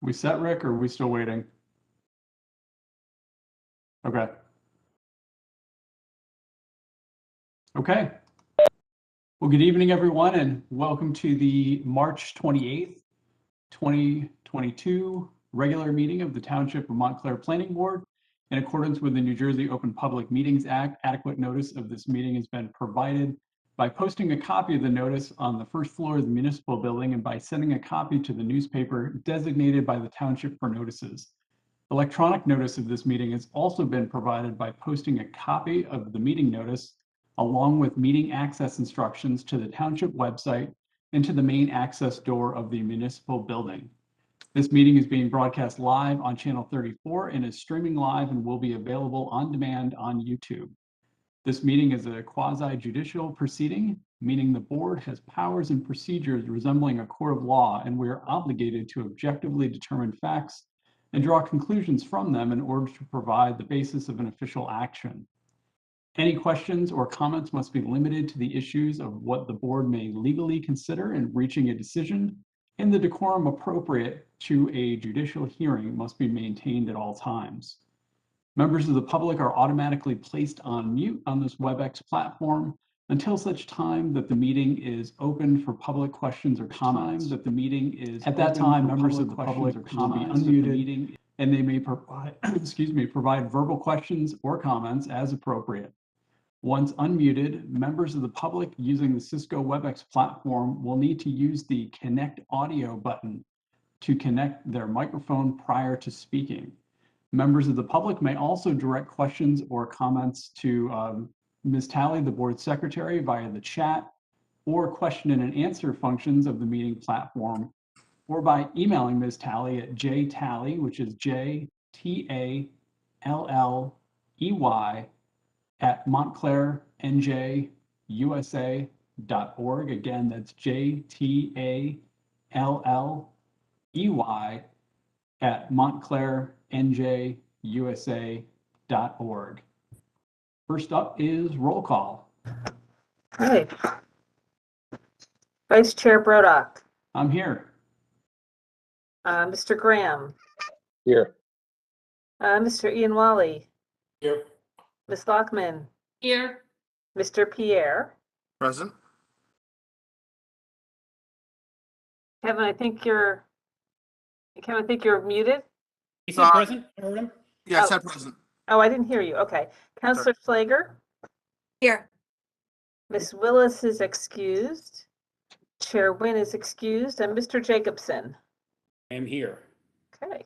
We set, Rick, or are we still waiting? Okay. Okay. Well, good evening, everyone, and welcome to the March 28th, 2022 regular meeting of the Township of Montclair Planning Board. In accordance with the New Jersey Open Public Meetings Act, adequate notice of this meeting has been provided by posting a copy of the notice on the first floor of the municipal building and by sending a copy to the newspaper designated by the township for notices. Electronic notice of this meeting has also been provided by posting a copy of the meeting notice along with meeting access instructions to the township website and to the main access door of the municipal building. This meeting is being broadcast live on channel 34 and is streaming live and will be available on demand on YouTube. This meeting is a quasi-judicial proceeding, meaning the board has powers and procedures resembling a court of law, and we are obligated to objectively determine facts and draw conclusions from them in order to provide the basis of an official action. Any questions or comments must be limited to the issues of what the board may legally consider in reaching a decision, and the decorum appropriate to a judicial hearing must be maintained at all times. Members of the public are automatically placed on mute on this WebEx platform until such time that the meeting is open for public questions or comments. At that time, members of the public will be unmuted and they may provide, provide verbal questions or comments as appropriate. Once unmuted, members of the public using the Cisco WebEx platform will need to use the Connect Audio button to connect their microphone prior to speaking. Members of the public may also direct questions or comments to Ms. Talley, the board secretary, via the chat or question and answer functions of the meeting platform, or by emailing Ms. Talley at jtalley, which is JTALLEY at montclairnjusa.org. Again, that's JTALLEY at montclairnjusa.org. First up is roll call. Right. Vice Chair Brodock. I'm here. Mr. Graham. Here. Mr. Ian Wally. Here. Ms. Lockman. Here. Mr. Pierre. Present. Kevin, I think you're muted. He said present. I heard him. Yeah, I said present. Oh, I didn't hear you. Okay. Councilor Slager. Here. Ms. Willis is excused. Chair Wynn is excused, and Mr. Jacobson. I am here. Okay.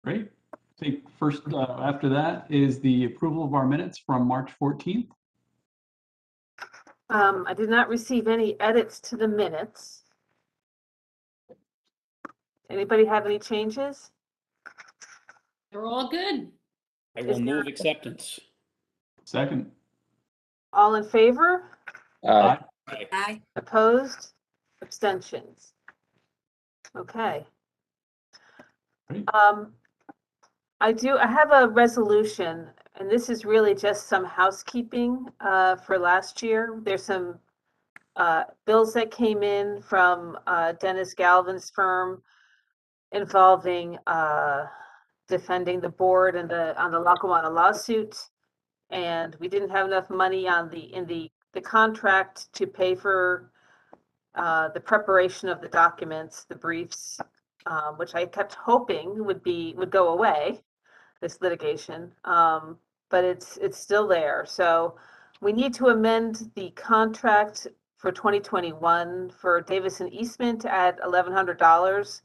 Great. First, after that is the approval of our minutes from March 14th. I did not receive any edits to the minutes. Anybody have any changes? They're all good. I will move acceptance. Second. All in favor? Aye. Aye. Opposed? Abstentions? Okay. Great. I have a resolution, and this is really just some housekeeping for last year. There's some bills that came in from Dennis Galvin's firm involving defending the board and on the Lackawanna lawsuit, and we didn't have enough money in the contract to pay for the preparation of the documents, the briefs, which I kept hoping would go away, this litigation, but it's still there. So we need to amend the contract for 2021 for Davison Eastman to add $1,100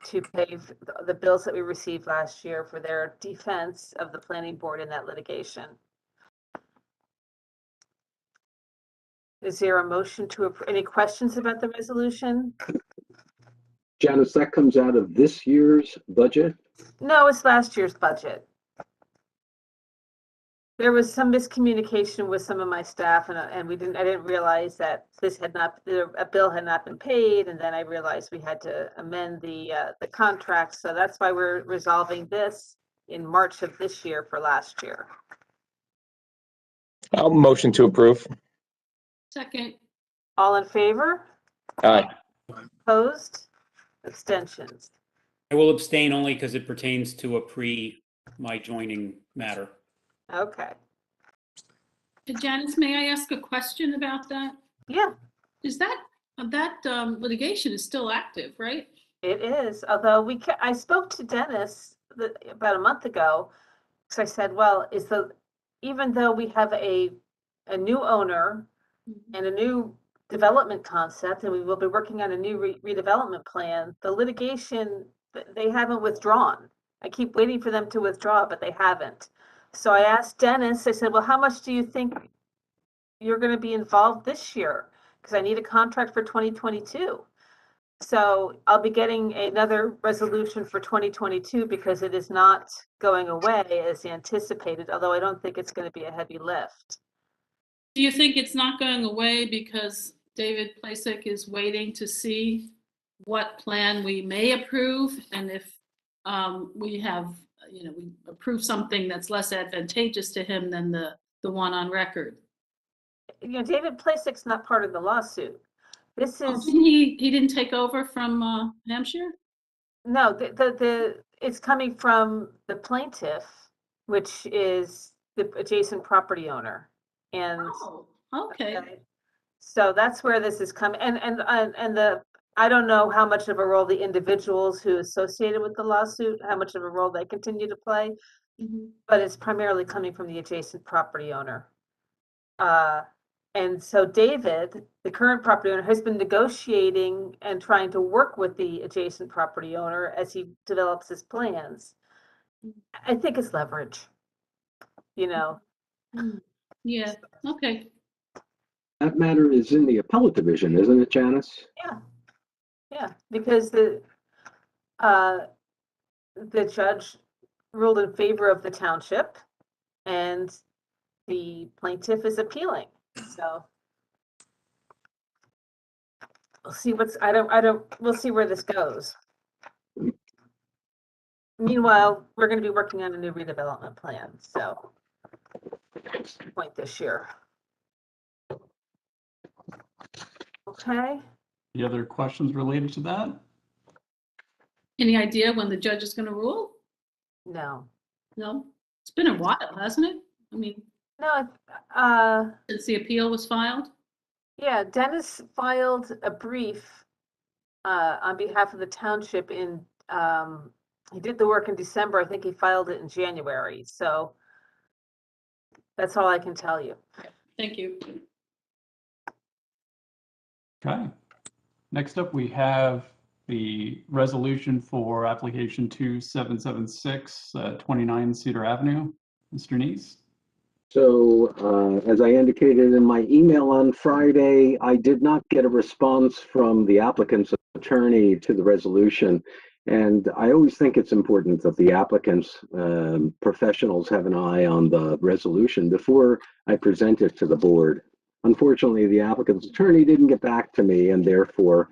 to pay the bills that we received last year for their defense of the planning board in that litigation. Is there a motion to approve? Any questions about the resolution? Janice, that comes out of this year's budget? No, it's last year's budget. There was some miscommunication with some of my staff, and I didn't realize that a bill had not been paid, and then I realized we had to amend the contract. So that's why we're resolving this in March of this year for last year. I'll motion to approve. Second. All in favor? Aye. Opposed? Abstentions. I will abstain only because it pertains to my joining matter. Okay. Janice, may I ask a question about that? Yeah, Is that litigation is still active, right? it is. Although I spoke to Dennis about a month ago, because I said, well, even though we have a new owner and a new development concept, and we will be working on a new redevelopment plan, the litigation, they haven't withdrawn. I keep waiting for them to withdraw, but they haven't. So I asked Dennis, I said, well, how much do you think you're going to be involved this year? Because I need a contract for 2022. So I'll be getting another resolution for 2022 because it is not going away as anticipated, although I don't think it's going to be a heavy lift. Do you think it's not going away because David Plasek is waiting to see what plan we may approve? And if we have, we approve something that's less advantageous to him than the one on record? David Plasek's not part of the lawsuit. This is He didn't take over from Hampshire? no, it's coming from the plaintiff, which is the adjacent property owner. And Oh, okay. so that's where this is coming. And I don't know how much of a role the individuals who associated with the lawsuit, how much of a role they continue to play, but it's primarily coming from the adjacent property owner. And so David, the current property owner, has been negotiating and trying to work with the adjacent property owner as he develops his plans. I think it's leverage, Yeah, okay. That matter is in the appellate division, isn't it, Janice? Yeah, because the judge ruled in favor of the township and the plaintiff is appealing. So we'll see we'll see where this goes. Meanwhile, we're going to be working on a new redevelopment plan. So point this year. Okay. Any other questions related to that? Any idea when the judge is going to rule? No. No? It's been a while, hasn't it? I mean, No. since the appeal was filed? Yeah, Dennis filed a brief on behalf of the township in, he did the work in December. I think he filed it in January. So that's all I can tell you. Thank you. Okay. Next up, we have the resolution for application 2776, 29 Cedar Avenue. Mr. Neese? So, as I indicated in my email on Friday, I did not get a response from the applicant's attorney to the resolution. And I always think it's important that the applicant's professionals have an eye on the resolution before I present it to the board. Unfortunately, the applicant's attorney didn't get back to me, and therefore,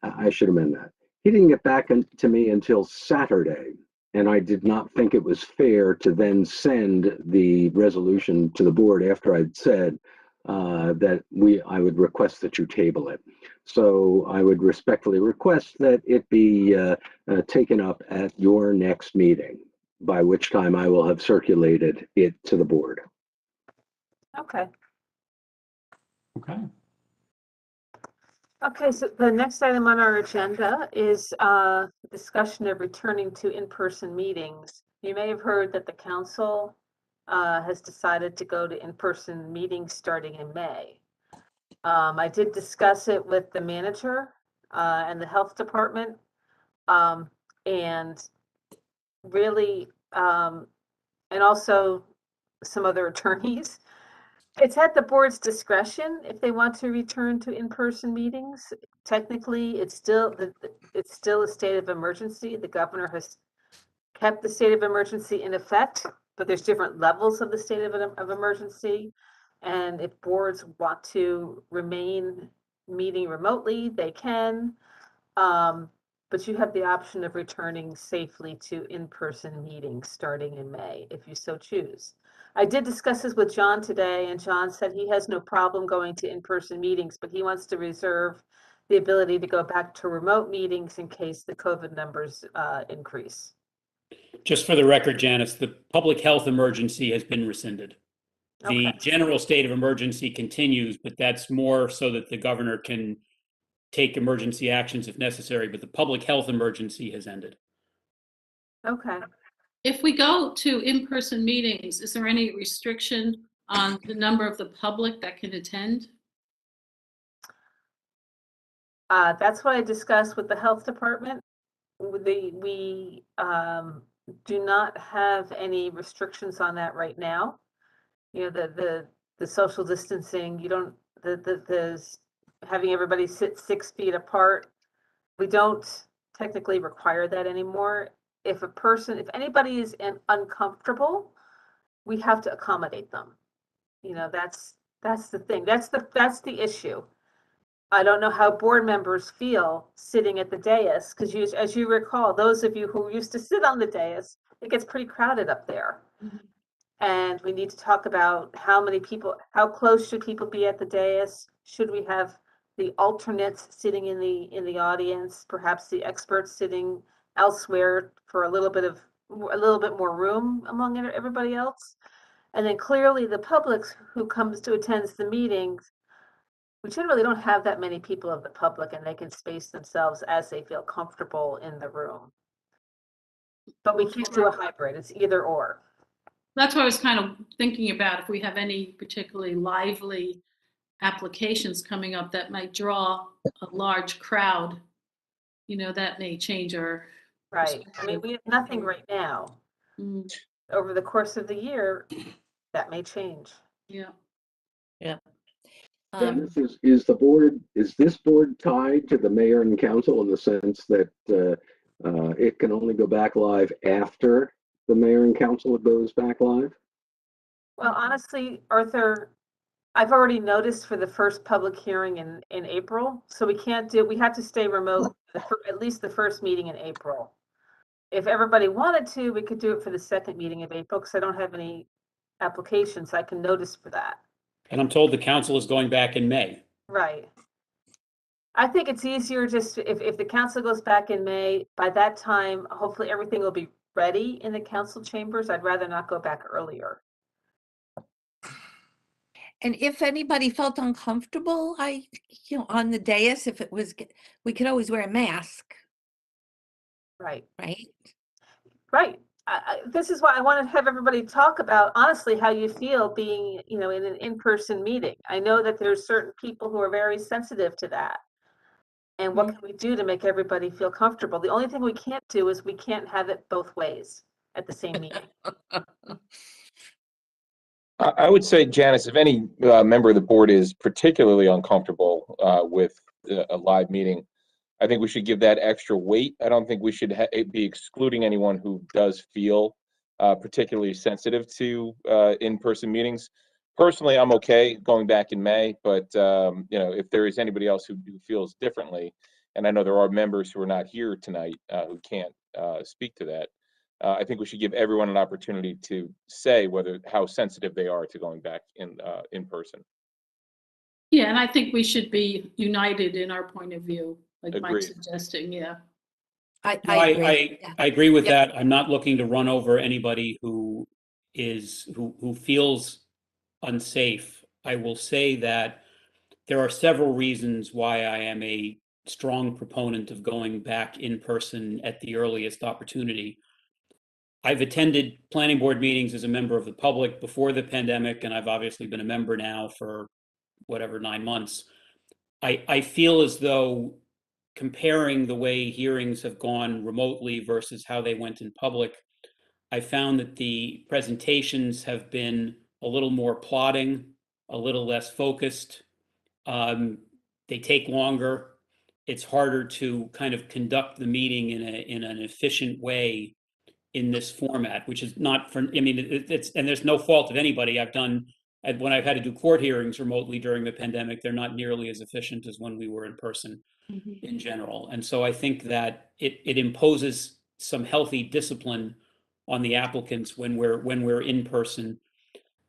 I should amend that. He didn't get back to me until Saturday, and I did not think it was fair to then send the resolution to the board after I'd said that I would request that you table it. So I would respectfully request that it be taken up at your next meeting, by which time I will have circulated it to the board. Okay. Okay. Okay, so the next item on our agenda is discussion of returning to in-person meetings. You may have heard that the council has decided to go to in-person meetings starting in May. I did discuss it with the manager and the health department, and really, and also some other attorneys. It's at the board's discretion if they want to return to in-person meetings. Technically, it's still a state of emergency. The governor has kept the state of emergency in effect, but there's different levels of the state of emergency. And if boards want to remain meeting remotely, they can. But you have the option of returning safely to in-person meetings starting in May, if you so choose. I did discuss this with John today, and John said he has no problem going to in-person meetings, but he wants to reserve the ability to go back to remote meetings in case the COVID numbers increase. Just for the record, Janice, the public health emergency has been rescinded. The Okay. general state of emergency continues, but that's more so that the governor can take emergency actions if necessary, but the public health emergency has ended. Okay. If we go to in-person meetings, is there any restriction on the number of the public that can attend? That's what I discussed with the health department. We do not have any restrictions on that right now. You know, the social distancing, you don't, the having everybody sit 6 feet apart. We don't technically require that anymore. If anybody is uncomfortable, we have to accommodate them. You know, that's the thing. That's the issue. I don't know how board members feel sitting at the dais, because as you recall, those of you who used to sit on the dais, it gets pretty crowded up there. Mhm. And we need to talk about how close should people be at the dais? Should we have the alternates sitting in the audience, perhaps the experts sitting elsewhere for a little bit more room among everybody else? And then clearly the public who comes to attend the meetings, we generally don't have that many people of the public, and they can space themselves as they feel comfortable in the room. But we can't do a hybrid, it's either or. That's what I was kind of thinking about, if we have any particularly lively applications coming up that might draw a large crowd, you know, that may change our. Right. I mean, we have nothing right now. Mm, Over the course of the year, that may change. yeah. Dennis, is this board tied to the mayor and council in the sense that it can only go back live after the mayor and council goes back live? Well, honestly, Arthur, I've already noticed for the first public hearing in April, so we have to stay remote at least the first meeting in April. If everybody wanted to, we could do it for the second meeting of April, because I don't have any applications I can notice for that. And I'm told the council is going back in May. Right. I think it's easier just if the council goes back in May, by that time, hopefully everything will be ready in the council chambers. I'd rather not go back earlier. And if anybody felt uncomfortable, on the dais, if it was, we could always wear a mask, Right. right? Right. This is why I want to have everybody talk about honestly how you feel being, in an in-person meeting. I know that there's certain people who are very sensitive to that. And what can we do to make everybody feel comfortable? The only thing we can't do is we can't have it both ways at the same meeting. I would say, Janice, if any member of the board is particularly uncomfortable with a live meeting, I think we should give that extra weight. I don't think we should be excluding anyone who does feel particularly sensitive to in-person meetings. Personally, I'm okay going back in May, but if there is anybody else who feels differently, and I know there are members who are not here tonight who can't speak to that, I think we should give everyone an opportunity to say how sensitive they are to going back in person. Yeah, and I think we should be united in our point of view, like Agreed. Mike's suggesting, yeah. I No, agree. Yeah. I agree with Yep. that. I'm not looking to run over anybody who feels unsafe. I will say that there are several reasons why I am a strong proponent of going back in person at the earliest opportunity. I've attended planning board meetings as a member of the public before the pandemic, and I've obviously been a member now for 9 months. I feel as though comparing the way hearings have gone remotely versus how they went in public, I found that the presentations have been a little more plodding, a little less focused. They take longer. It's harder to kind of conduct the meeting in an efficient way in this format, which is not for, it's, and there's no fault of anybody. When I've had to do court hearings remotely during the pandemic, they're not nearly as efficient as when we were in person in general. And so I think that it imposes some healthy discipline on the applicants when we're in person.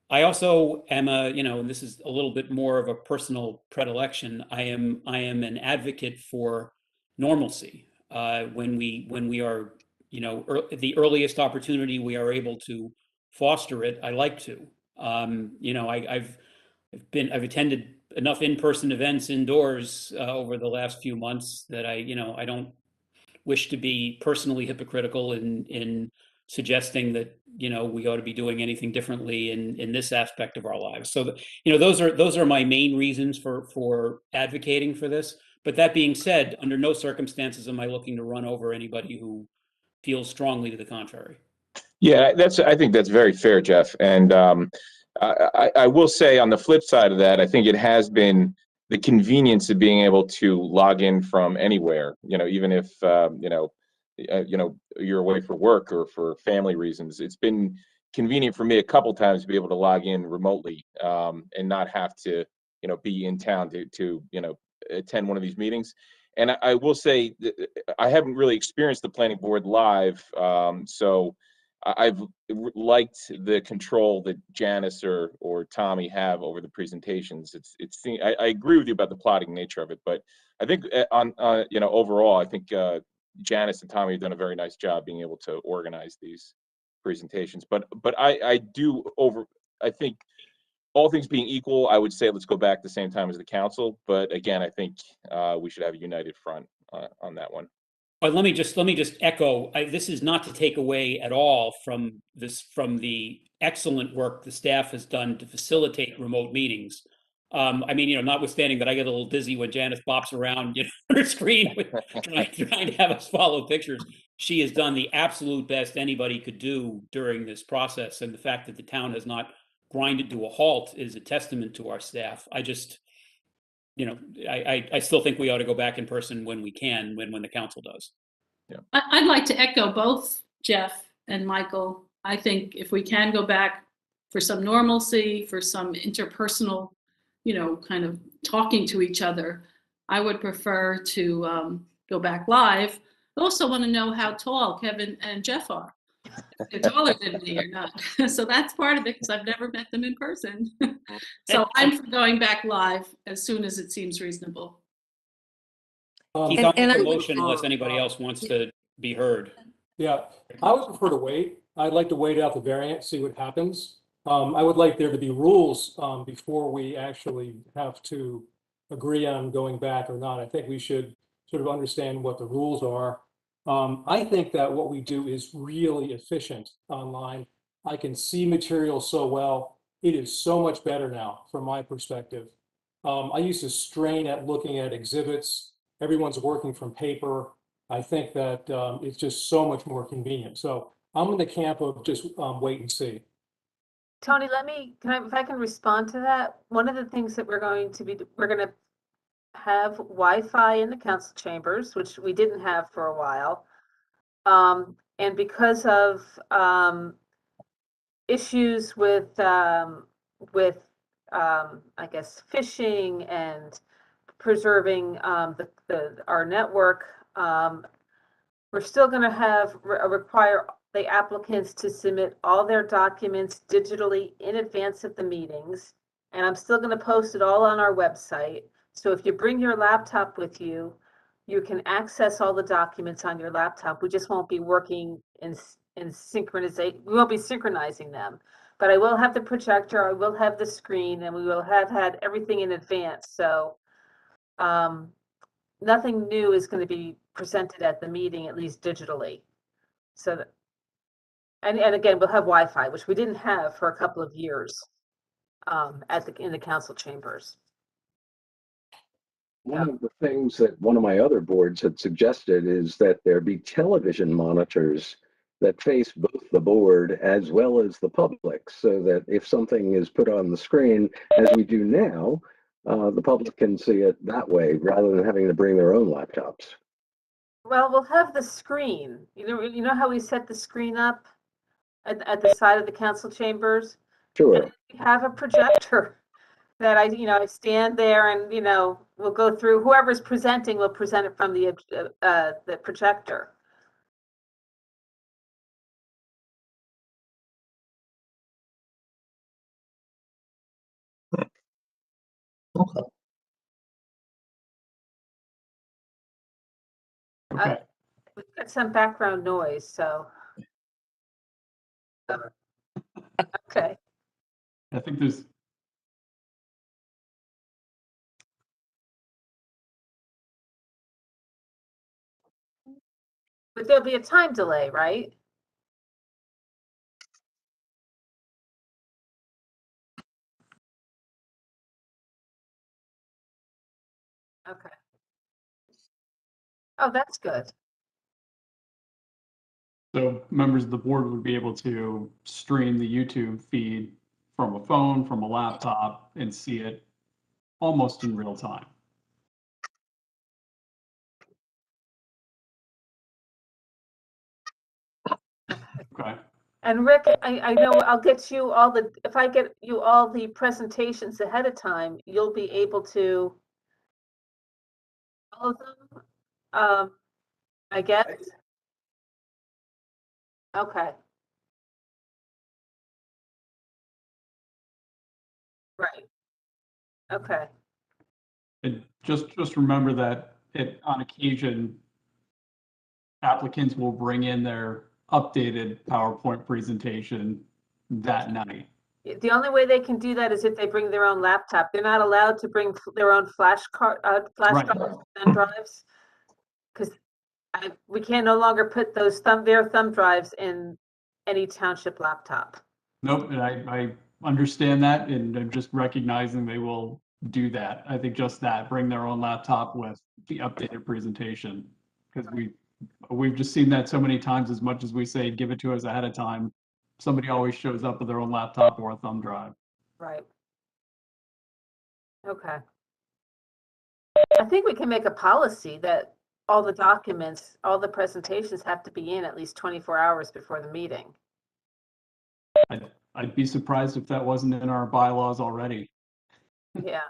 I also am and this is a little bit more of a personal predilection. I am an advocate for normalcy. When we are, the earliest opportunity we are able to foster it, I like to. I've attended enough in-person events indoors over the last few months that I don't wish to be personally hypocritical in suggesting that we ought to be doing anything differently in this aspect of our lives. So those are my main reasons for advocating for this. But that being said, under no circumstances am I looking to run over anybody who feels strongly to the contrary. Yeah, I think that's very fair, Jeff. And I will say on the flip side of that, I think it has been the convenience of being able to log in from anywhere, even if, you're away for work or for family reasons. It's been convenient for me a couple times to be able to log in remotely and not have to, be in town to attend one of these meetings. And I will say I haven't really experienced the planning board live, so I've liked the control that Janice or Tommy have over the presentations. I agree with you about the plotting nature of it, but I think overall, I think Janice and Tommy have done a very nice job being able to organize these presentations. But I think all things being equal, I would say let's go back the same time as the council. But again, I think we should have a united front on that one. But let me just echo. This is not to take away at all from the excellent work the staff has done to facilitate remote meetings. Notwithstanding that I get a little dizzy when Janice bops around on her screen trying to have us follow pictures. She has done the absolute best anybody could do during this process, and the fact that the town has not grinded to a halt is a testament to our staff. I still think we ought to go back in person when we can, when the council does. Yeah. I'd like to echo both Jeff and Michael. I think if we can go back for some normalcy, for some interpersonal, kind of talking to each other, I would prefer to go back live. I also want to know how tall Kevin and Jeff are. If they're taller than me or not. So that's part of it because I've never met them in person. So I'm for going back live as soon as it seems reasonable. Keith, I'll and make I a would- motion unless anybody else wants to be heard. Yeah, I would prefer to wait. I'd like to wait out the variant, see what happens. I would like there to be rules before we actually have to agree on going back or not. I think we should sort of understand what the rules are. I think that what we do is really efficient online. I can see material so well. It is so much better now from my perspective. I used to strain at looking at exhibits. Everyone's working from paper. I think that it's just so much more convenient. So I'm in the camp of just wait and see. Tony, if I can respond to that, one of the things that we're going to have Wi-Fi in the council chambers, which we didn't have for a while. And because of issues with I guess phishing and preserving our network, we're still going to require the applicants to submit all their documents digitally in advance of the meetings. And I'm still going to post it all on our website. So if you bring your laptop with you, you can access all the documents on your laptop. We just won't be working in synchronization. We won't be synchronizing them. But I will have the projector, I will have the screen, and we will have had everything in advance. So nothing new is going to be presented at the meeting, at least digitally. So that, and again, we'll have Wi-Fi, which we didn't have for a couple of years in the council chambers. One of the things that one of my other boards had suggested is that there be television monitors that face both the board as well as the public, so that if something is put on the screen, as we do now, the public can see it that way rather than having to bring their own laptops. Well, we'll have the screen. You know how we set the screen up at the side of the council chambers? Sure. We have a projector that I stand there and, we'll go through, whoever's presenting will present it from the projector. Okay, We've got some background noise, so. Okay, I think there's, but there'll be a time delay, right? Okay. Oh, that's good. so members of the board would be able to stream the YouTube feed from a phone, from a laptop, and see it almost in real time. Okay, And Rick, I know I'll get you all the, if I get you all the presentations ahead of time, you'll be able to all of them, I guess. Okay, right. Okay, and just remember that on occasion, applicants will bring in their updated PowerPoint presentation that night. the only way they can do that is if they bring their own laptop. They're not allowed to bring their own flash Right. drives and drives. Because we can no longer put those their thumb drives in any township laptop. Nope, and I understand that, and I'm just recognizing they will do that. I think just that, bring their own laptop with the updated presentation. Because we've just seen that so many times, as much as we say, give it to us ahead of time, somebody always shows up with their own laptop or a thumb drive. Right. Okay. I think we can make a policy that all the documents, all the presentations have to be in at least 24 hours before the meeting. I'd be surprised if that wasn't in our bylaws already. Yeah,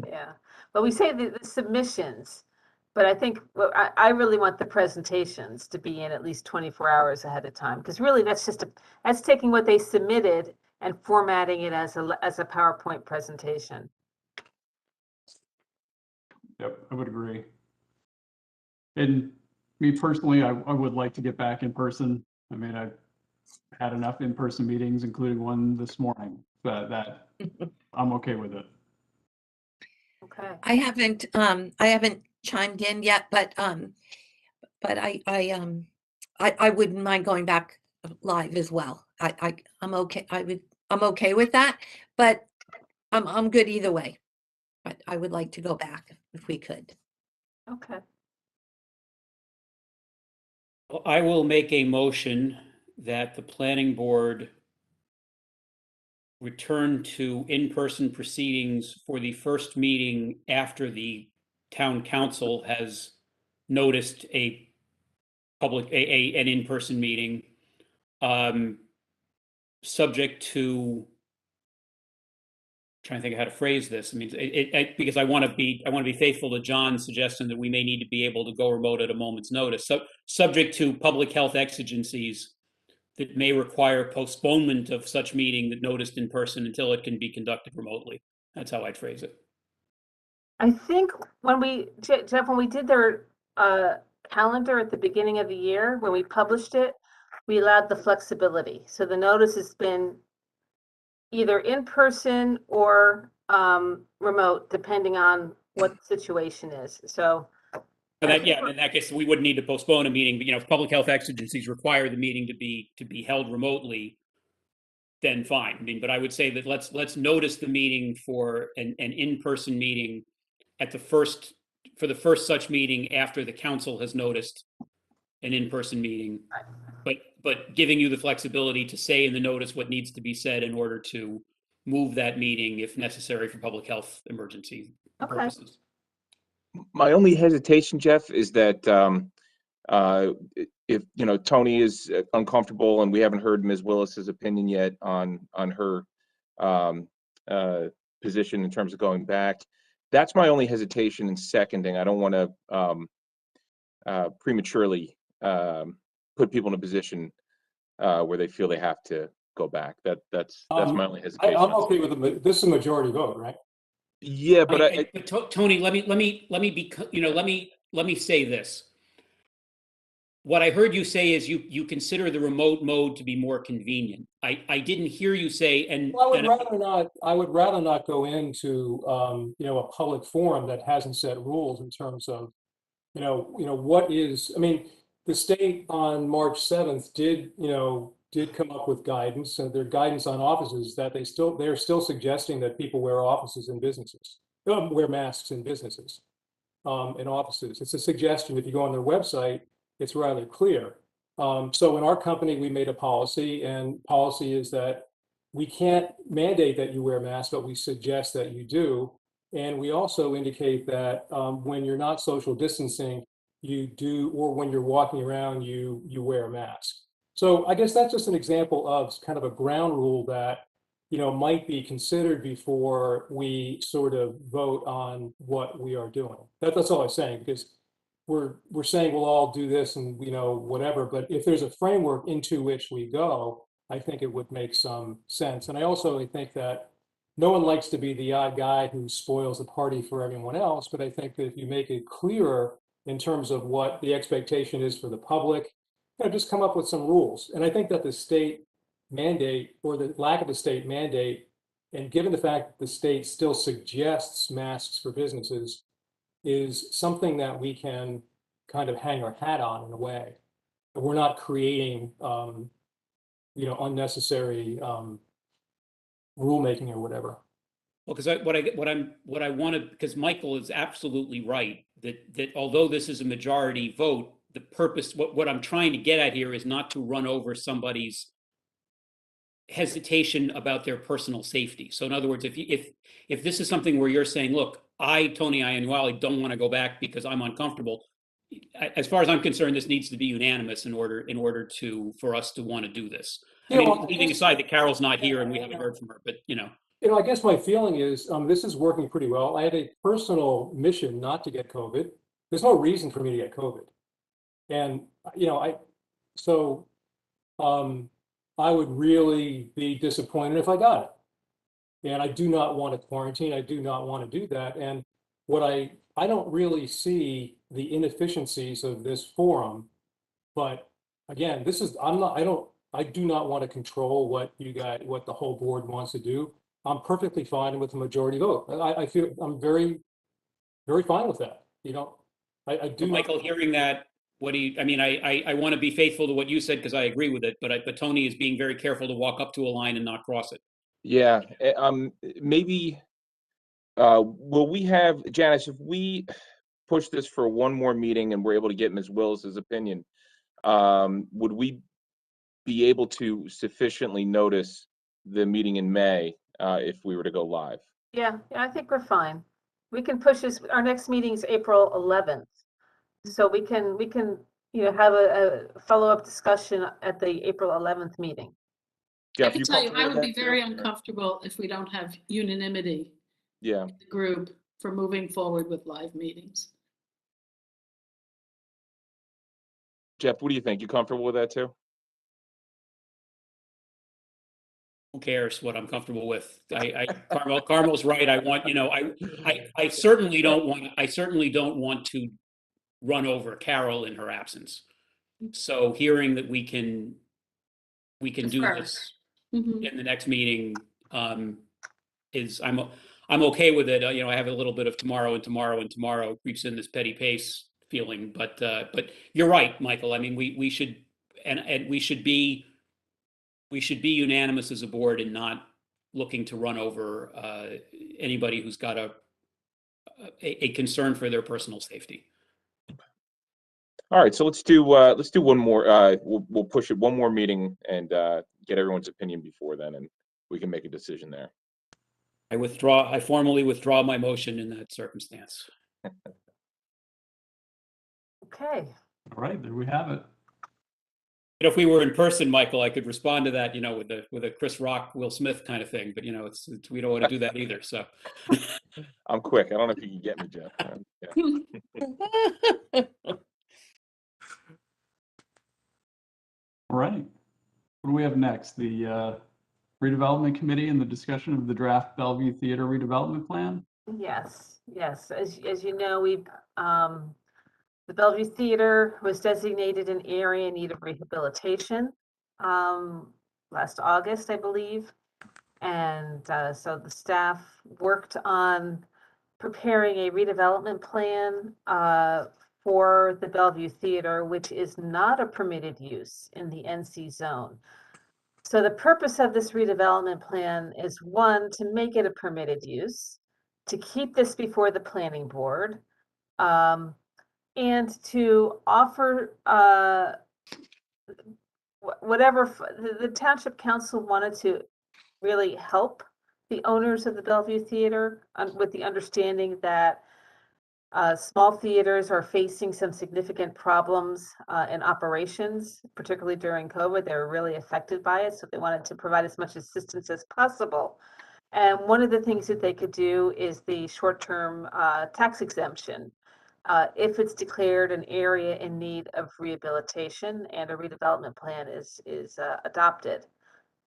yeah. But we say the submissions, but I think I really want the presentations to be in at least 24 hours ahead of time, because really that's that's taking what they submitted and formatting it as a PowerPoint presentation. Yep, I would agree. And me personally, I would like to get back in person. I mean, I've had enough in-person meetings, including one this morning, that I'm okay with it. Okay. I haven't chimed in yet, but I wouldn't mind going back live as well. I'm okay. I'm okay with that, but I'm good either way. But I would like to go back if we could. Okay. I will make a motion that the planning board return to in-person proceedings for the first meeting after the town council has noticed an in-person meeting, subject to, trying to think of how to phrase this. I mean, because I want to be faithful to John's suggestion that we may need to be able to go remote at a moment's notice. So, subject to public health exigencies that may require postponement of such meeting that noticed in person until it can be conducted remotely. That's how I'd phrase it. I think Jeff, when we did their calendar at the beginning of the year, when we published it, we allowed the flexibility. So the notice has been either in person or remote, depending on what the situation is. So. But in that case, we wouldn't need to postpone a meeting, but if public health exigencies require the meeting to be held remotely, then fine. I mean, but I would say that let's notice the meeting for an in-person meeting for the first such meeting after the council has noticed an in-person meeting. But giving you the flexibility to say in the notice what needs to be said in order to move that meeting if necessary for public health emergency purposes. My only hesitation, Jeff, is that if Tony is uncomfortable and we haven't heard Ms. Willis's opinion yet on her position in terms of going back, that's my only hesitation in seconding. I don't want to prematurely put people in a position where they feel they have to go back. That's my only hesitation. I'm okay with this is a majority vote, right? Yeah, but But Tony, let me say this. What I heard you say is you consider the remote mode to be more convenient. I didn't hear you say, Well, I would rather not go into, a public forum that hasn't set rules in terms of, what is, I mean, the state on March 7th did come up with guidance, and their guidance on offices that they're still suggesting that people wear wear masks in businesses, in offices. It's a suggestion. If you go on their website, it's rather clear. So in our company, we made a policy, and policy is that we can't mandate that you wear masks, but we suggest that you do. And we also indicate that when you're not social distancing, you do, or when you're walking around, you wear a mask. So I guess that's just an example of kind of a ground rule that might be considered before we sort of vote on what we are doing. That's all I'm saying, because we're saying we'll all do this and whatever, but if there's a framework into which we go, I think it would make some sense. And I also think that no one likes to be the odd guy who spoils the party for everyone else, but I think that if you make it clearer in terms of what the expectation is for the public, just come up with some rules. And I think that the state mandate, or the lack of a state mandate, and given the fact that the state still suggests masks for businesses, is something that we can kind of hang our hat on in a way. We're not creating, unnecessary rulemaking or whatever. Well, because what I want to, because Michael is absolutely right that although this is a majority vote, the purpose, what I'm trying to get at here is not to run over somebody's hesitation about their personal safety. So in other words, if this is something where you're saying, look, Tony Iannuali, don't want to go back because I'm uncomfortable. As far as I'm concerned, this needs to be unanimous in order for us to want to do this. I mean, leaving aside that Carol's not here and we haven't heard from her, but I guess my feeling is this is working pretty well. I have a personal mission not to get COVID. There's no reason for me to get COVID. And, I would really be disappointed if I got it. And I do not want to quarantine. I do not want to do that. And what I don't really see the inefficiencies of this forum, but again, I do not want to control what the whole board wants to do. I'm perfectly fine with the majority vote. I feel I'm very, very fine with that. I do. Michael, hearing that, what do you, I mean, I want to be faithful to what you said because I agree with it, but Tony is being very careful to walk up to a line and not cross it. yeah, maybe, will we have, Janice, if we push this for one more meeting and we're able to get Ms. Willis's opinion, would we be able to sufficiently notice the meeting in May if we were to go live? Yeah, I think we're fine. We can push this. Our next meeting is April 11th. So we can have a follow-up discussion at the April 11th meeting. Jeff, I can tell you, I would be very uncomfortable if we don't have unanimity Yeah. in the group for moving forward with live meetings. Jeff, what do you think? You comfortable with that too? Who cares what I'm comfortable with? Carmel's right. I want, I certainly don't want to run over Carol in her absence. So hearing that we can do this Mhm. in the next meeting is I'm okay with it. I have a little bit of tomorrow creeps in this petty pace feeling, but you're right, Michael. I mean, we should be unanimous as a board and not looking to run over anybody who's got a concern for their personal safety. All right, so let's do one more. We'll push it one more meeting and get everyone's opinion before then, and we can make a decision there. I formally withdraw my motion in that circumstance. Okay. All right, there we have it. If we were in person, Michael, I could respond to that, with a Chris Rock, Will Smith kind of thing, but we don't want to do that either. So I'm quick. I don't know if you can get me, Jeff. Yeah. All right. What do we have next? The redevelopment committee and the discussion of the draft Bellevue Theater redevelopment plan. Yes, yes. As you know, the Bellevue Theater was designated an area in need of rehabilitation last August, I believe. And so the staff worked on preparing a redevelopment plan for the Bellevue Theater, which is not a permitted use in the NC zone. So the purpose of this redevelopment plan is, one, to make it a permitted use, to keep this before the planning board, and to offer whatever the township council wanted to really help the owners of the Bellevue Theater with the understanding that small theaters are facing some significant problems in operations, particularly during COVID. They were really affected by it, so they wanted to provide as much assistance as possible. And one of the things that they could do is the short-term tax exemption. If it's declared an area in need of rehabilitation and a redevelopment plan is adopted.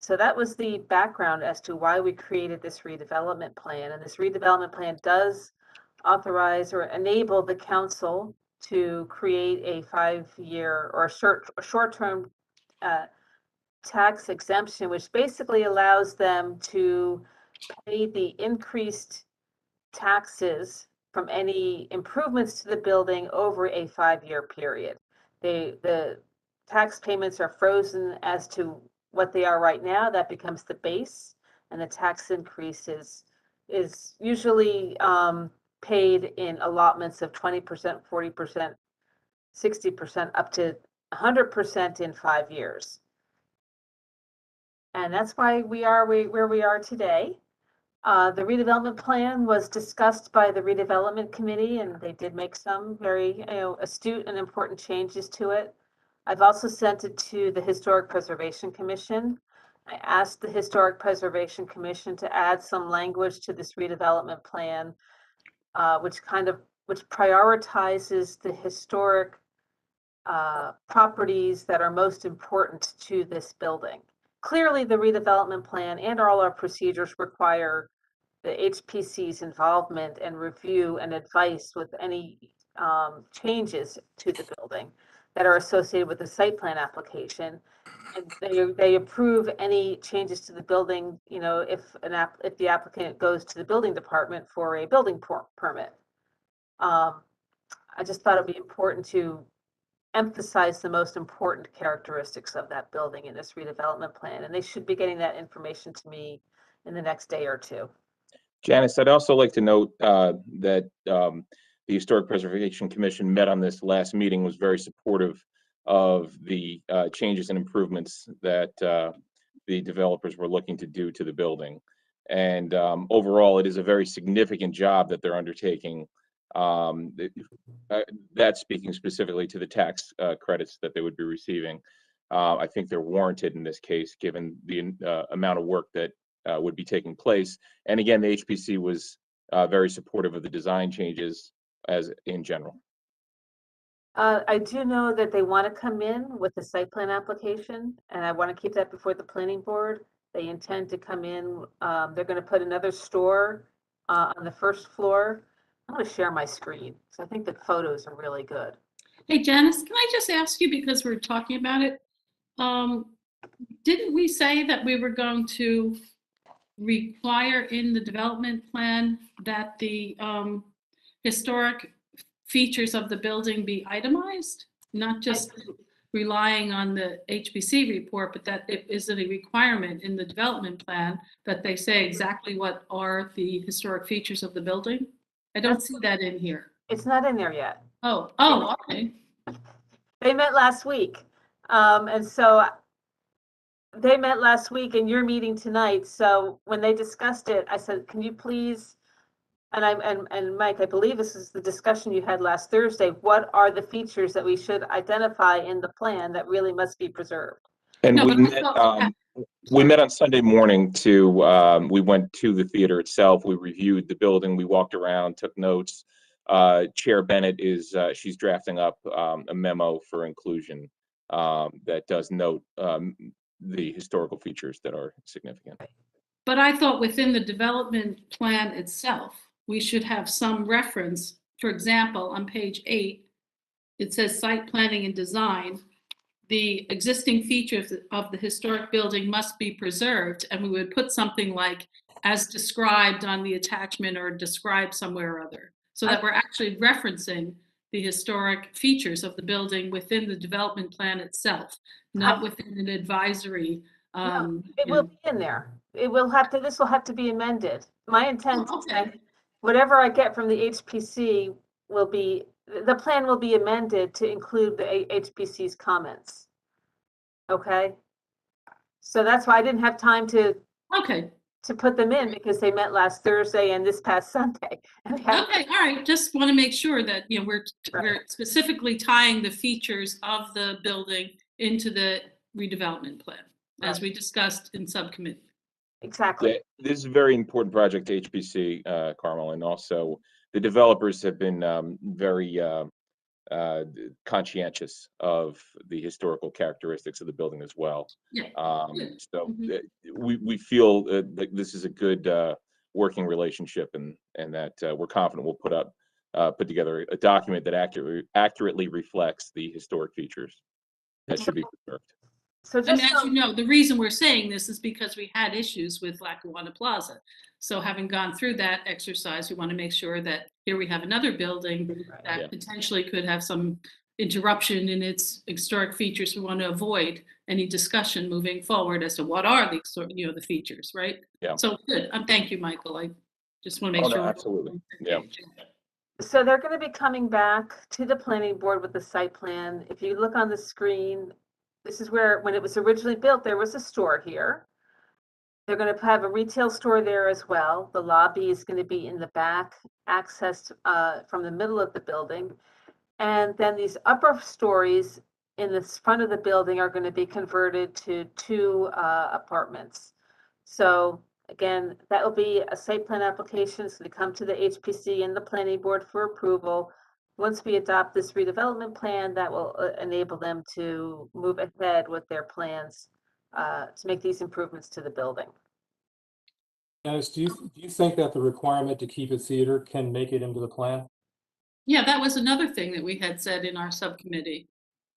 So that was the background as to why we created this redevelopment plan. And this redevelopment plan does authorize or enable the council to create a 5-year or short-term tax exemption, which basically allows them to pay the increased taxes from any improvements to the building over a 5-year period. The tax payments are frozen as to what they are right now. That becomes the base, and the tax increase is usually paid in allotments of 20%, 40%, 60%, up to 100% in 5 years. And that's why we are where we are today. The redevelopment plan was discussed by the redevelopment committee, and they did make some very astute and important changes to it. I've also sent it to the Historic Preservation Commission. I asked the Historic Preservation Commission to add some language to this redevelopment plan, which prioritizes the historic properties that are most important to this building. Clearly, the redevelopment plan and all our procedures require the HPC's involvement and review and advice with any changes to the building that are associated with the site plan application. And they approve any changes to the building, if the applicant goes to the building department for a building permit. I just thought it'd be important to emphasize the most important characteristics of that building in this redevelopment plan, and they should be getting that information to me in the next day or two. Janice, I'd also like to note that the Historic Preservation Commission met on this last meeting, was very supportive of the changes and improvements that the developers were looking to do to the building. And overall, it is a very significant job that they're undertaking. That's speaking specifically to the tax credits that they would be receiving. I think they're warranted in this case, given the amount of work that would be taking place. And again, the HPC was very supportive of the design changes as in general. I do know that they want to come in with a site plan application, and I want to keep that before the planning board. They intend to come in. They're going to put another store on the first floor. I'm going to share my screen because I think the photos are really good. Hey, Janice, can I just ask you, because we're talking about it, didn't we say that we were going to require in the development plan that the historic features of the building be itemized, not just relying on the HPC report, but that it is a requirement in the development plan that they say exactly what are the historic features of the building? I don't see that in here. It's not in there yet. Oh, okay. They met last week. And so they met last week and you're meeting tonight. So when they discussed it, I said, can you please, and Mike, I believe this is the discussion you had last Thursday. What are the features that we should identify in the plan that really must be preserved? And No, we met on Sunday morning we went to the theater itself. We reviewed the building. We walked around, took notes. Chair Bennett she's drafting up a memo for inclusion that does note the historical features that are significant. But I thought within the development plan itself, we should have some reference. For example, on page 8, it says site planning and design. The existing features of the historic building must be preserved, and we would put something like as described on the attachment or described somewhere or other, so that we're actually referencing the historic features of the building within the development plan itself, not within an advisory. No, it will be in there. It will have to, this will have to be amended. My intent is that whatever I get from the HPC will be, the plan will be amended to include the HPC's comments. Okay? So that's why I didn't have time to put them in, because they met last Thursday and this past Sunday. Okay, all right. Just want to make sure that, you know, we're specifically tying the features of the building into the redevelopment plan, as we discussed in subcommittee. Exactly. Yeah, this is a very important project to HPC, Carmel, and also the developers have been very conscientious of the historical characteristics of the building as well. Yeah. So we feel that this is a good working relationship, and that we're confident we'll put together a document that accurately reflects the historic features that should be preserved. So I mean, as you know, the reason we're saying this is because we had issues with Lackawanna Plaza. So having gone through that exercise, we want to make sure that here we have another building that potentially could have some interruption in its historic features. We want to avoid any discussion moving forward as to what are the, you know, the features, right? Yeah. So good. Thank you, Michael. I just want to make sure. No, absolutely. Yeah. So they're going to be coming back to the planning board with the site plan. If you look on the screen, this is where, when it was originally built, there was a store here. They're going to have a retail store there as well. The lobby is going to be in the back, accessed from the middle of the building. And then these upper stories in the front of the building are going to be converted to 2 apartments. So again, that will be a site plan application. It's going to come to the HPC and the planning board for approval. Once we adopt this redevelopment plan, that will enable them to move ahead with their plans to make these improvements to the building. Dennis, do you think that the requirement to keep a theater can make it into the plan? Yeah, that was another thing that we had said in our subcommittee.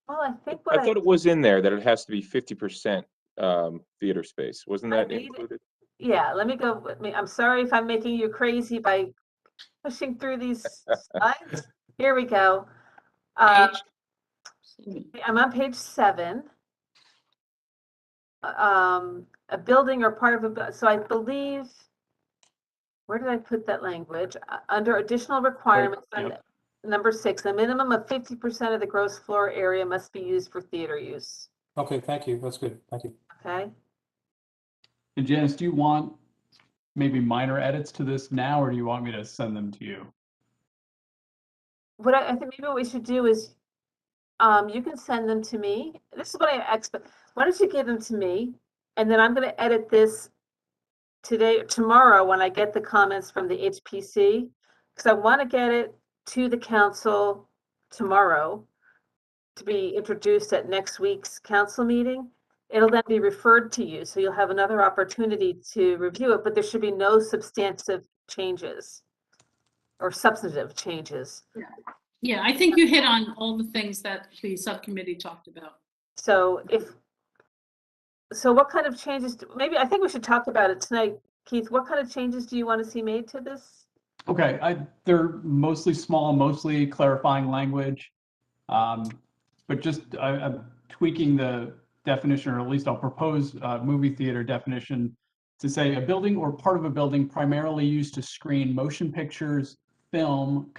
Well, I think I thought it was in there that it has to be 50% theater space. Wasn't that included? Yeah, let me go with me. I'm sorry if I'm making you crazy by pushing through these slides. Here we go. I'm on page 7. A building or part of a, so I believe, where did I put that language? Under additional requirements, number 6, the minimum of 50% of the gross floor area must be used for theater use. Okay, thank you. That's good. Thank you. Okay. And Janice, do you want maybe minor edits to this now, or do you want me to send them to you? What I think maybe what we should do is, you can send them to me. This is what I expect. Why don't you give them to me, and then I'm going to edit this tomorrow when I get the comments from the HPC, because I want to get it to the council tomorrow to be introduced at next week's council meeting. It'll then be referred to you, so you'll have another opportunity to review it, but there should be no substantive changes or substantive changes. Yeah, I think you hit on all the things that the subcommittee talked about. So what kind of changes, maybe I think we should talk about it tonight. Keith, what kind of changes do you want to see made to this? Okay, they're mostly small, mostly clarifying language. But just I'm tweaking the definition, or at least I'll propose movie theater definition to say a building or part of a building primarily used to screen motion pictures, film,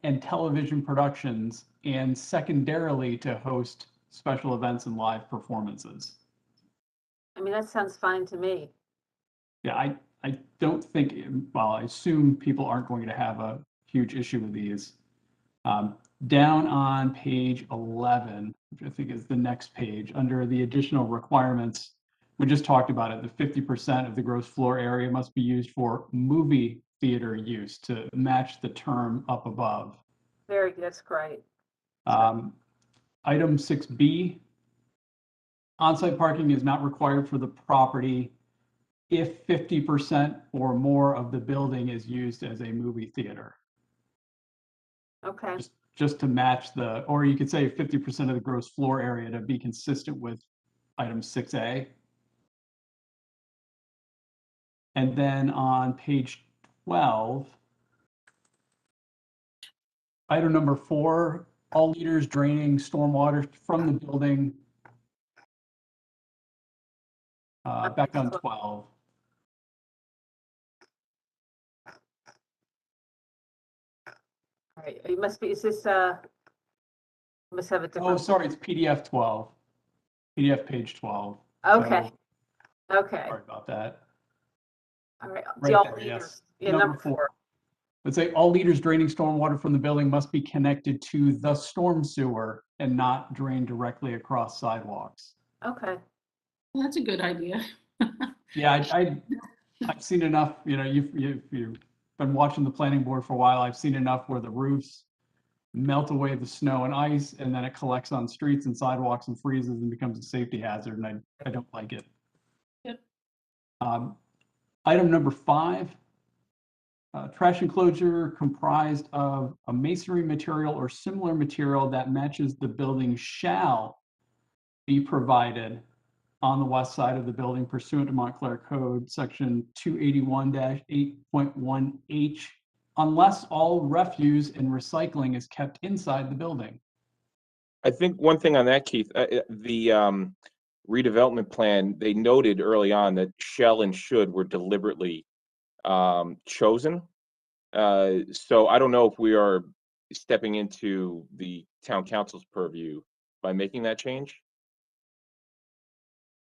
and television productions, and secondarily to host special events and live performances. I mean, that sounds fine to me. Yeah, I don't think, well, I assume people aren't going to have a huge issue with these. Down on page 11, which I think is the next page, under the additional requirements, we just talked about it, the 50% of the gross floor area must be used for movie theater use to match the term up above. Very good, that's great. Item 6B, on-site parking is not required for the property if 50% or more of the building is used as a movie theater. Okay, Just to match the, or you could say 50% of the gross floor area to be consistent with item 6A. And then on page 12, item number 4, all leaders draining stormwater from the building. Back on 12. all right, it must be, is this, must have a Oh, different, sorry, it's PDF 12. PDF page 12. okay, So, okay, sorry about that. all right. Right The all there, yes. leaders, yeah, Number number 4. 4, Let's say all leaders draining stormwater from the building must be connected to the storm sewer and not drained directly across sidewalks. okay, Well, that's a good idea. Yeah, I've seen enough, you know, you've been watching the planning board for a while. I've seen enough where the roofs melt away the snow and ice, and then it collects on streets and sidewalks and freezes and becomes a safety hazard, and I don't like it. Yep. Item number 5, trash enclosure comprised of a masonry material or similar material that matches the building shall be provided on the west side of the building pursuant to Montclair Code, section 281-8.1H, unless all refuse and recycling is kept inside the building. I think one thing on that, Keith, the redevelopment plan, they noted early on that shall and should were deliberately chosen. So I don't know if we are stepping into the town council's purview by making that change.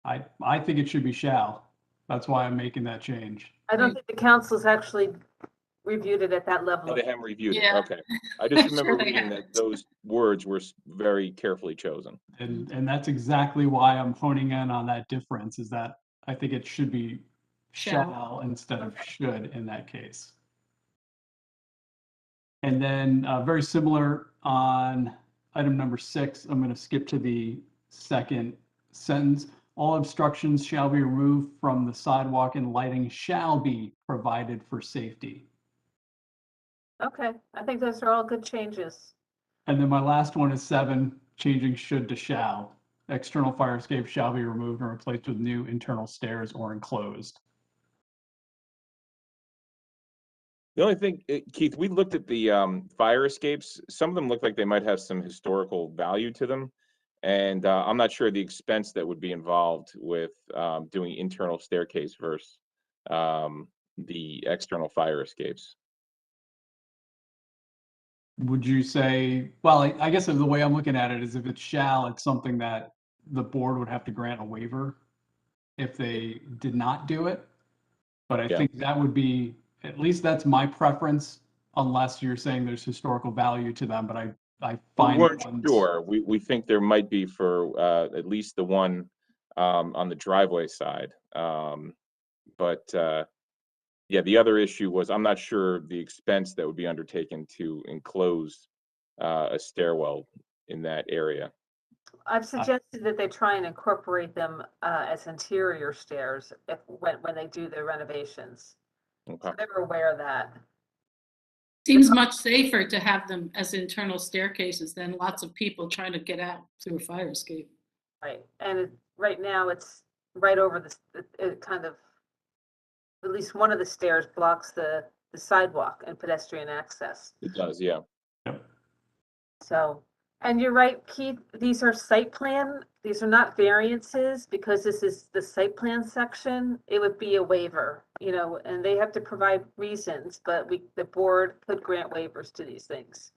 I think it should be shall. That's why I'm making that change. I don't Right. think the council's actually reviewed it at that level. Oh, they haven't reviewed it. Yeah. Okay. I just remember Sure they reading that haven't. those words were very carefully chosen. And that's exactly why I'm honing in on that difference, is that I think it should be shall instead of should in that case. And then very similar on item number 6, I'm going to skip to the second sentence. All obstructions shall be removed from the sidewalk and lighting shall be provided for safety. Okay, I think those are all good changes. And then my last one is 7, changing should to shall. External fire escape shall be removed and replaced with new internal stairs or enclosed. The only thing, Keith, we looked at the fire escapes. Some of them look like they might have some historical value to them. And I'm not sure the expense that would be involved with doing internal staircase versus the external fire escapes. Would you say, well, I guess the way I'm looking at it is if it's shall, it's something that the board would have to grant a waiver if they did not do it. But I Yeah. think that would be, at least that's my preference, unless you're saying there's historical value to them, but I We find weren't ones- sure. We think there might be for at least the one on the driveway side. But yeah, the other issue was I'm not sure the expense that would be undertaken to enclose a stairwell in that area. I've suggested that they try and incorporate them as interior stairs when they do their renovations. Okay. So they're aware of that. Seems much safer to have them as internal staircases than lots of people trying to get out through a fire escape. Right, and right now it's right over it kind of, at least one of the stairs blocks the sidewalk and pedestrian access. It does, yeah. So, and you're right, Keith, these are site plan, these are not variances, because this is the site plan section, it would be a waiver, you know, and they have to provide reasons, but the board could grant waivers to these things.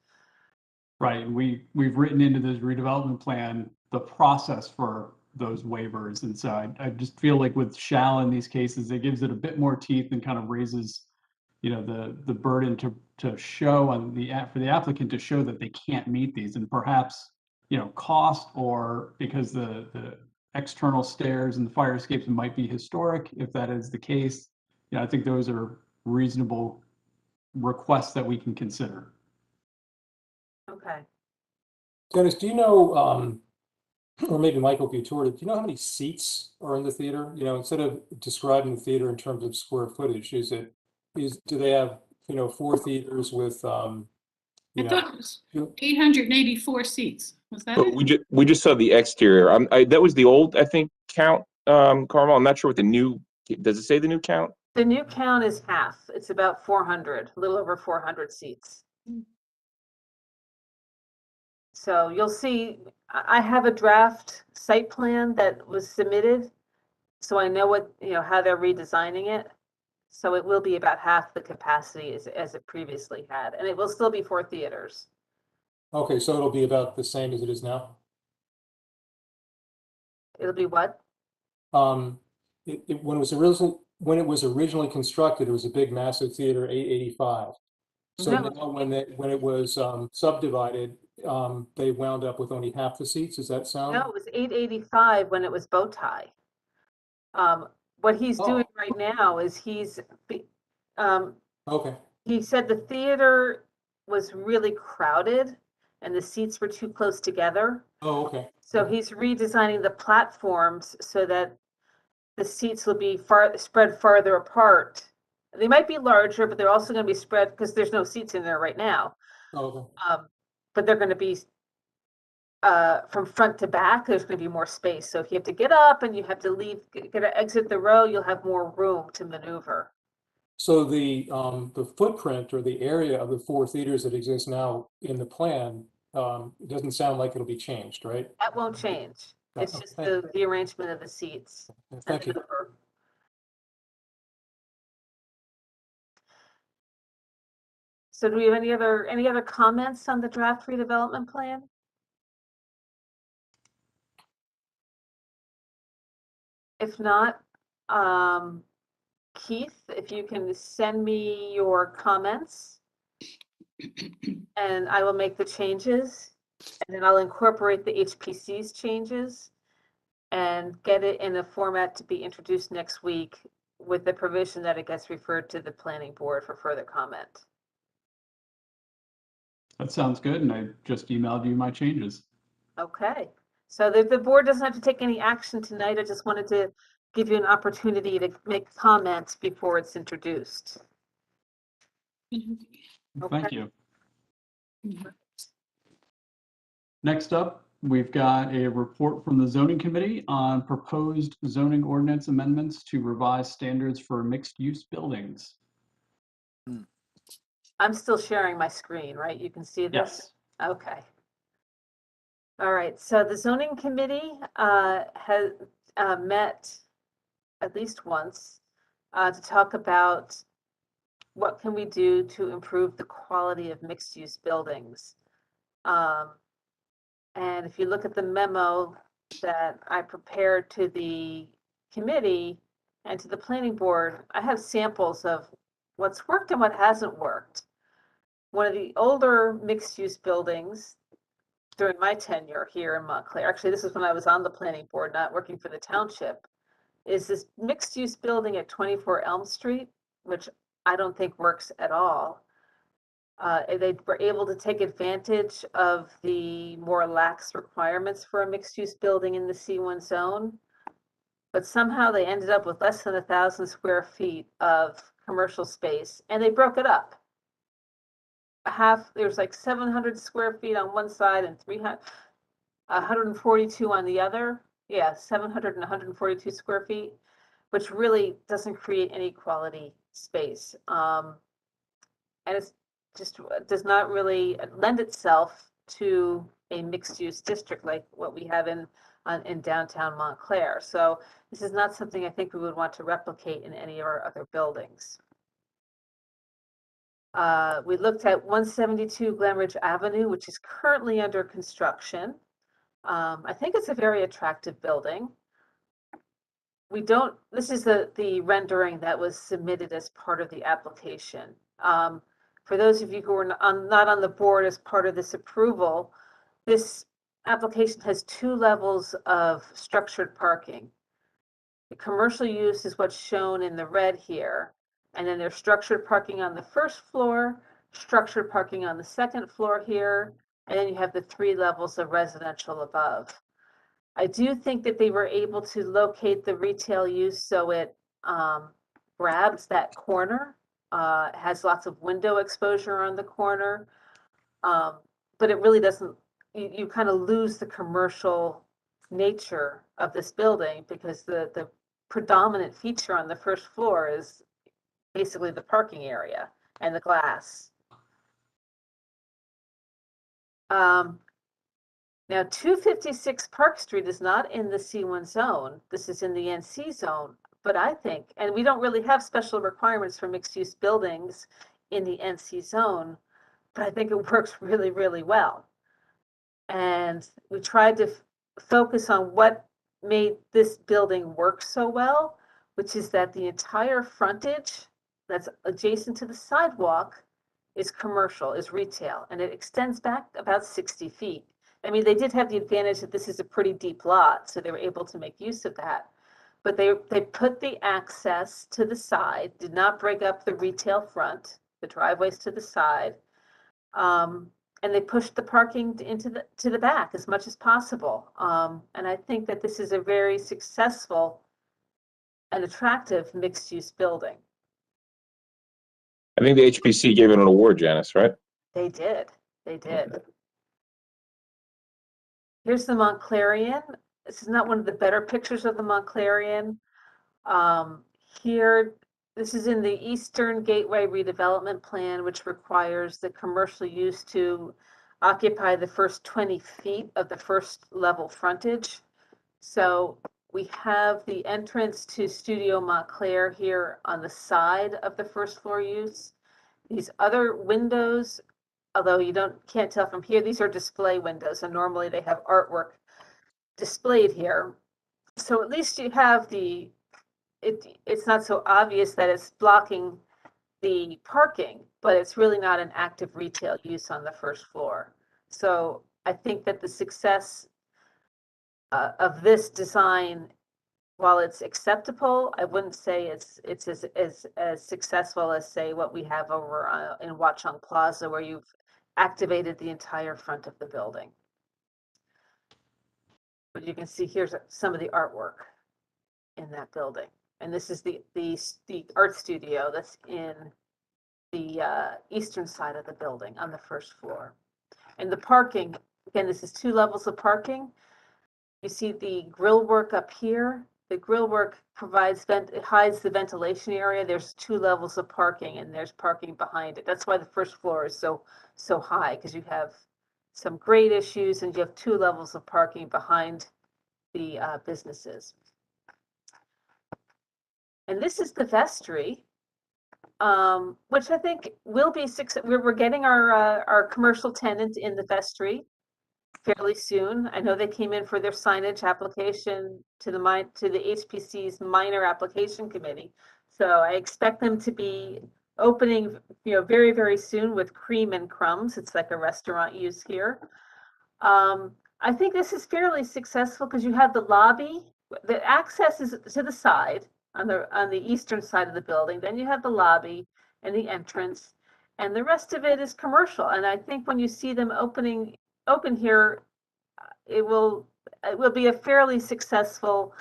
Right, and we've written into this redevelopment plan the process for those waivers, and so I just feel like with shall in these cases, it gives it a bit more teeth and kind of raises, you know, the burden to show on for the applicant to show that they can't meet these, and perhaps, you know, cost, or because the external stairs and the fire escapes might be historic. If that is the case, you know, I think those are reasonable requests that we can consider. Okay. Dennis, do you know or maybe Michael, if you toured it, do you know how many seats are in the theater? You know, instead of describing the theater in terms of square footage, do they have, 4 theaters with, I you know, thought it was 884 seats. Was that But it? we just saw the exterior. That was the old, I think, count, Carmel. I'm not sure what the new, does it say the new count? The new count is half. It's about 400, a little over 400 seats. So you'll see, I have a draft site plan that was submitted. So I know what, how they're redesigning it. So it will be about half the capacity as it previously had, and it will still be 4 theaters. okay, so it'll be about the same as it is now? It'll be what? When it was originally constructed, it was a big massive theater, 885. So No. now when it was subdivided, they wound up with only half the seats. Does that sound? No, it was 885 when it was bow tie. What he's doing right now is Okay. he said the theater was really crowded and the seats were too close together. Oh, okay. So he's redesigning the platforms so that the seats will be spread farther apart. They might be larger, but they're also going to be spread because there's no seats in there right now. Oh, okay. But they're going to be from front to back. There's going to be more space. So if you have to get up and you have to leave, exit the row, you'll have more room to maneuver. So the footprint or the area of the 4 theaters that exist now in the plan, it doesn't sound like it'll be changed, right? That won't change. It's Oh, just thank you. the arrangement of the seats. Thank you. So do we have any other comments on the draft redevelopment plan? If not, Keith, if you can send me your comments and I will make the changes and then I'll incorporate the HPC's changes and get it in a format to be introduced next week with the provision that it gets referred to the planning board for further comment. That sounds good, and I just emailed you my changes. Okay, so the board doesn't have to take any action tonight. I just wanted to give you an opportunity to make comments before it's introduced. Thank you. Next up, we've got a report from the zoning committee on proposed zoning ordinance amendments to revise standards for mixed-use buildings. I'm still sharing my screen, right? You can see this? Yes. Okay. All right, so the zoning committee has met at least once to talk about what can we do to improve the quality of mixed-use buildings. And if you look at the memo that I prepared to the committee and to the planning board, I have samples of what's worked and what hasn't worked. One of the older mixed-use buildings during my tenure here in Montclair, actually this is when I was on the planning board, not working for the township, is this mixed-use building at 24 Elm Street, which I don't think works at all. They were able to take advantage of the more lax requirements for a mixed-use building in the C1 zone, but somehow they ended up with less than 1,000 square feet of commercial space, and they broke it up. There's like 700 square feet on one side and 142 on the other. Yeah, 700 and 142 square feet, which really doesn't create any quality space. And it's just does not really lend itself to a mixed-use district like what we have in downtown Montclair. So this is not something I think we would want to replicate in any of our other buildings. We looked at 172 Glenridge Avenue, which is currently under construction. I think it's a very attractive building. This is the rendering that was submitted as part of the application. For those of you who are not on the board as part of this approval, this application has 2 levels of structured parking. The commercial use is what's shown in the red here. And then there's structured parking on the first floor, structured parking on the second floor here, and then you have the 3 levels of residential above. I do think that they were able to locate the retail use so it grabs that corner, has lots of window exposure on the corner. But it really doesn't, you kind of lose the commercial nature of this building because the predominant feature on the first floor is basically the parking area and the glass. Now 256 Park Street is not in the C1 zone. This is in the NC zone. But I think, and we don't really have special requirements for mixed-use buildings in the NC zone, but I think it works really, really well. And we tried to focus on what made this building work so well, which is that the entire frontage that's adjacent to the sidewalk is commercial, is retail, and it extends back about 60 feet. I mean, they did have the advantage that this is a pretty deep lot, so they were able to make use of that. But they put the access to the side, did not break up the retail front, the driveways to the side. And they pushed the parking into the back as much as possible. And I think that this is a very successful and attractive mixed-use building. I think the HPC gave it an award, Janice, right? They did. Here's the Montclairian. This is not one of the better pictures of the Montclairian. Here, this is in the Eastern Gateway Redevelopment Plan, which requires the commercial use to occupy the first 20 feet of the first level frontage. So we have the entrance to Studio Montclair here on the side of the first floor use. These other windows, although you can't tell from here, these are display windows, and normally they have artwork displayed here. So at least you have it's not so obvious that it's blocking the parking, but it's really not an active retail use on the first floor. So I think that the success of this design, while it's acceptable, I wouldn't say it's as successful as, say, what we have over in Watchung Plaza, where you've activated the entire front of the building. But you can see here's some of the artwork in that building. And this is the art studio that's in the eastern side of the building on the first floor. And the parking, again, this is 2 levels of parking. You see the grill work up here. The grill work provides it hides the ventilation area. There's 2 levels of parking, and there's parking behind it. That's why the first floor is so high, because you have some grade issues and you have 2 levels of parking behind the businesses. And this is the vestry, which I think will be we're getting our commercial tenant in the vestry fairly soon. I know they came in for their signage application to the HPC's minor application committee. So I expect them to be opening, very, very soon with cream and crumbs. It's like a restaurant use here. I think this is fairly successful because you have the lobby. The access is to the side on the eastern side of the building. Then you have the lobby and the entrance, and the rest of it is commercial. And I think when you see them open here, it will be a fairly successful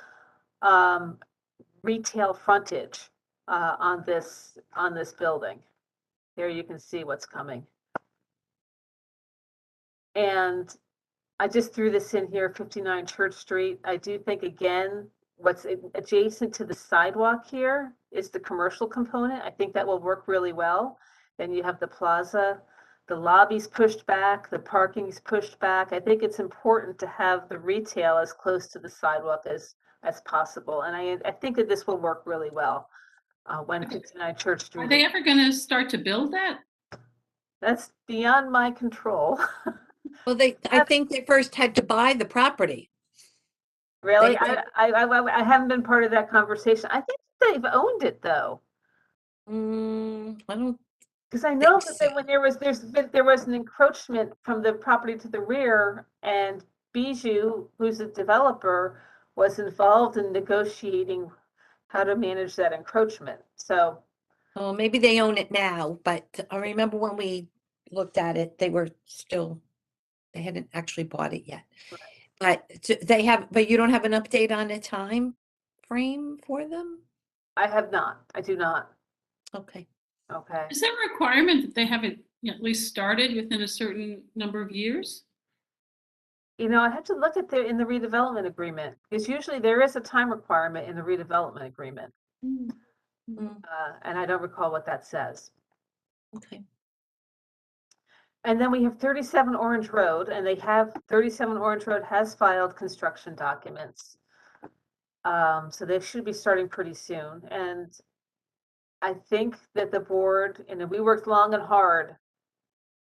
retail frontage on this building. There you can see what's coming. And I just threw this in here, 59 Church Street. I do think, again, what's adjacent to the sidewalk here is the commercial component. I think that will work really well. Then you have the plaza, the lobby's pushed back, the parking's pushed back. I think it's important to have the retail as close to the sidewalk as possible. And I think that this will work really well when 59 Church Street. Are they ever going to start to build that? That's beyond my control. Well, I think they first had to buy the property. Really? I haven't been part of that conversation. I think they've owned it, though. I don't. Because I know think that so. when there was an encroachment from the property to the rear, and Bijou, who's a developer, was involved in negotiating how to manage that encroachment. So, Oh, maybe they own it now, but I remember when we looked at it, they hadn't actually bought it yet. But they have, but you don't have an update on a time frame for them? I have not. I do not. Okay. Okay. Is there a requirement that they have it at least started within a certain number of years? You know, I have to look at in the redevelopment agreement, because usually there is a time requirement in the redevelopment agreement. Mm, And I don't recall what that says. okay. And then we have 37 Orange Road, and 37 Orange Road has filed construction documents. So they should be starting pretty soon. And I think that the board, we worked long and hard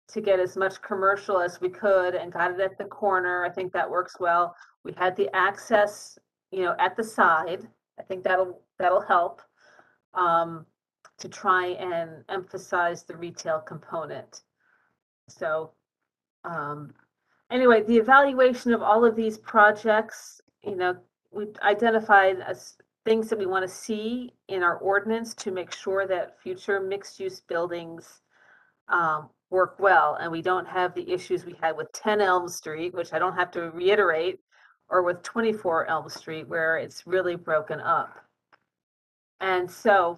to get as much commercial as we could and got it at the corner. I think that works well. We had the access, at the side. I think that'll help to try and emphasize the retail component. So anyway, the evaluation of all of these projects, we've identified as things that we want to see in our ordinance to make sure that future mixed-use buildings work well, and we don't have the issues we had with 10 Elm Street, which I don't have to reiterate, or with 24 Elm Street, where it's really broken up. And so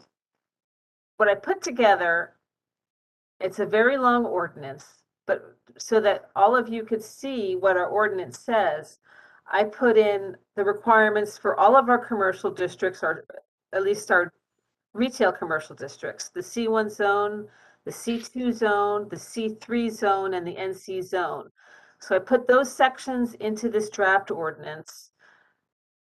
what I put together, it's a very long ordinance, but so that all of you could see what our ordinance says, I put in the requirements for all of our commercial districts, or at least our retail commercial districts, the C1 zone, the C2 zone, the C3 zone, and the NC zone. So I put those sections into this draft ordinance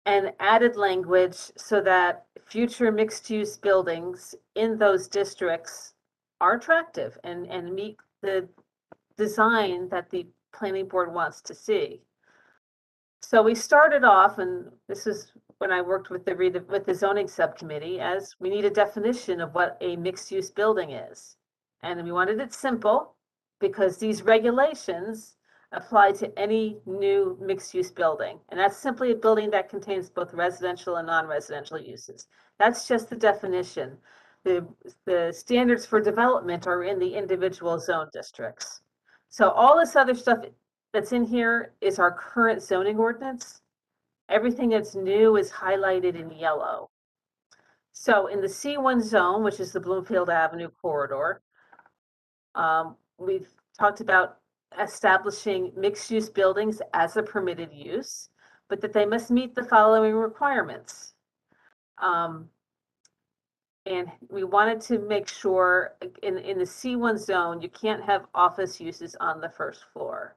and added language so that future mixed-use buildings in those districts are attractive and meet the design that the planning board wants to see. So we started off, and this is when I worked with the zoning subcommittee, as we need a definition of what a mixed-use building is. And we wanted it simple because these regulations apply to any new mixed-use building. And that's simply a building that contains both residential and non-residential uses. That's just the definition. The standards for development are in the individual zone districts. So all this other stuff that's in here is our current zoning ordinance. Everything that's new is highlighted in yellow. So in the C1 zone, which is the Bloomfield Avenue corridor, we've talked about establishing mixed-use buildings as a permitted use, but that they must meet the following requirements. And we wanted to make sure in the C1 zone, you can't have office uses on the first floor.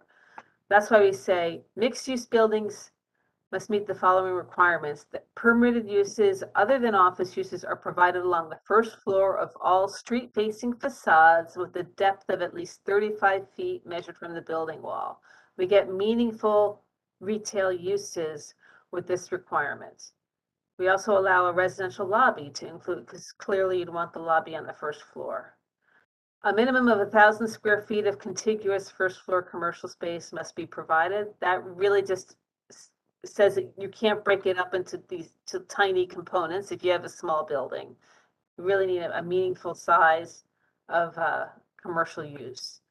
That's why we say mixed-use buildings must meet the following requirements: that permitted uses other than office uses are provided along the first floor of all street-facing facades with a depth of at least 35 feet measured from the building wall. We get meaningful retail uses with this requirement. We also allow a residential lobby to include, because clearly you'd want the lobby on the first floor. A minimum of 1,000 square feet of contiguous first floor commercial space must be provided. That really just says that you can't break it up into these tiny components if you have a small building. You really need a meaningful size of commercial use.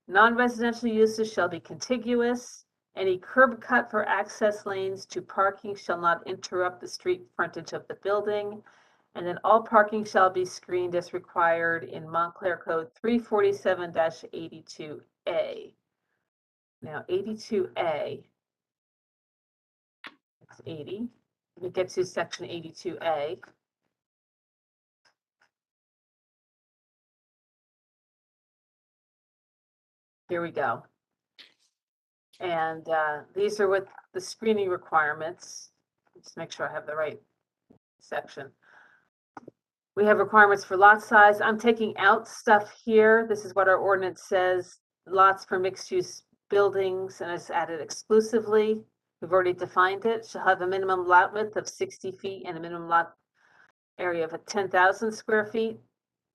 Non-residential uses shall be contiguous. Any curb cut for access lanes to parking shall not interrupt the street frontage of the building. And then all parking shall be screened as required in Montclair Code 347-82A. Now 82A, it's 80. We get to section 82A. Here we go. And these are what the screening requirements. Just make sure I have the right section. We have requirements for lot size. I'm taking out stuff here. This is what our ordinance says. Lots for mixed use buildings, and it's added exclusively. We've already defined it. Shall have a minimum lot width of 60 feet and a minimum lot area of 10,000 square feet.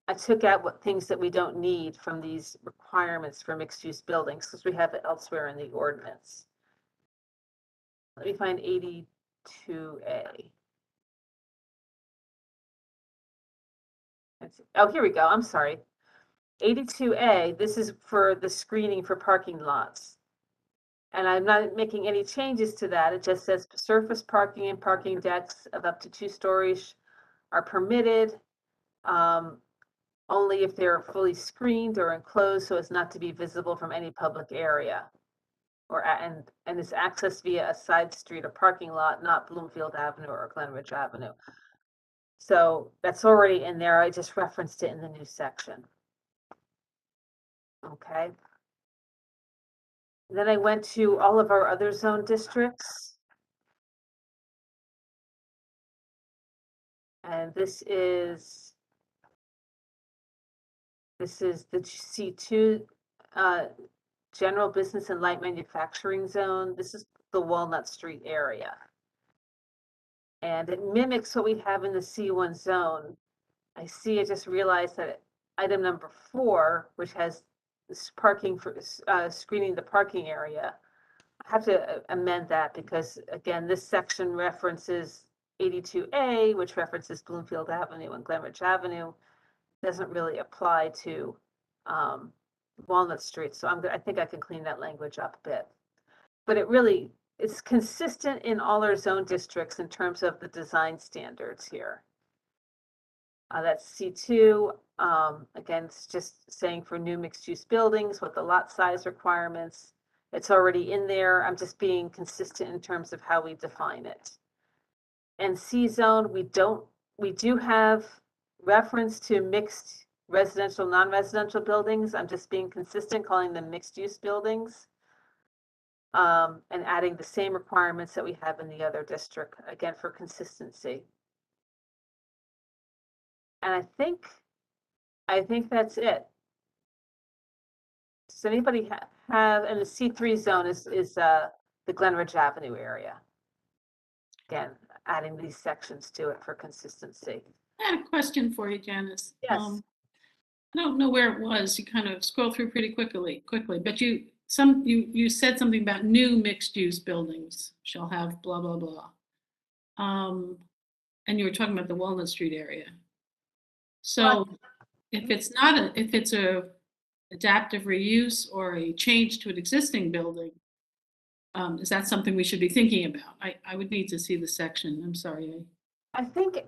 I took out things that we don't need from these requirements for mixed use buildings because we have it elsewhere in the ordinance. Let me find 82A. Oh, here we go. I'm sorry. 82A, this is for the screening for parking lots. And I'm not making any changes to that. It just says surface parking and parking decks of up to 2 stories are permitted. Only if they're fully screened or enclosed so as not to be visible from any public area. And is accessed via a side street or parking lot, not Bloomfield Avenue or Glenridge Avenue. So that's already in there. I just referenced it in the new section. Okay. Then I went to all of our other zone districts. And this is the C2 general business and light manufacturing zone. This is the Walnut Street area. And it mimics what we have in the C1 zone. I just realized that item number 4, which has this parking for screening the parking area, I have to amend that because again, this section references 82A, which references Bloomfield Avenue and Glenridge Avenue. Doesn't really apply to Walnut Street. So I think I can clean that language up a bit. But it's consistent in all our zone districts in terms of the design standards here. That's C2. Again, it's just saying for new mixed-use buildings with the lot size requirements. It's already in there. I'm just being consistent in terms of how we define it. And C zone, we do have reference to mixed residential, non-residential buildings. I'm just being consistent, calling them mixed-use buildings. And adding the same requirements that we have in the other district, again, for consistency. And I think that's it. Does anybody have, and the C3 zone is the Glenridge Avenue area. Again, adding these sections to it for consistency. I had a question for you, Janice. Yes. I don't know where it was. You kind of scroll through pretty quickly, but you said something about new mixed-use buildings shall have blah, blah, blah. And you were talking about the Walnut Street area. So if it's a adaptive reuse or a change to an existing building, is that something we should be thinking about? I would need to see the section. I'm sorry. I think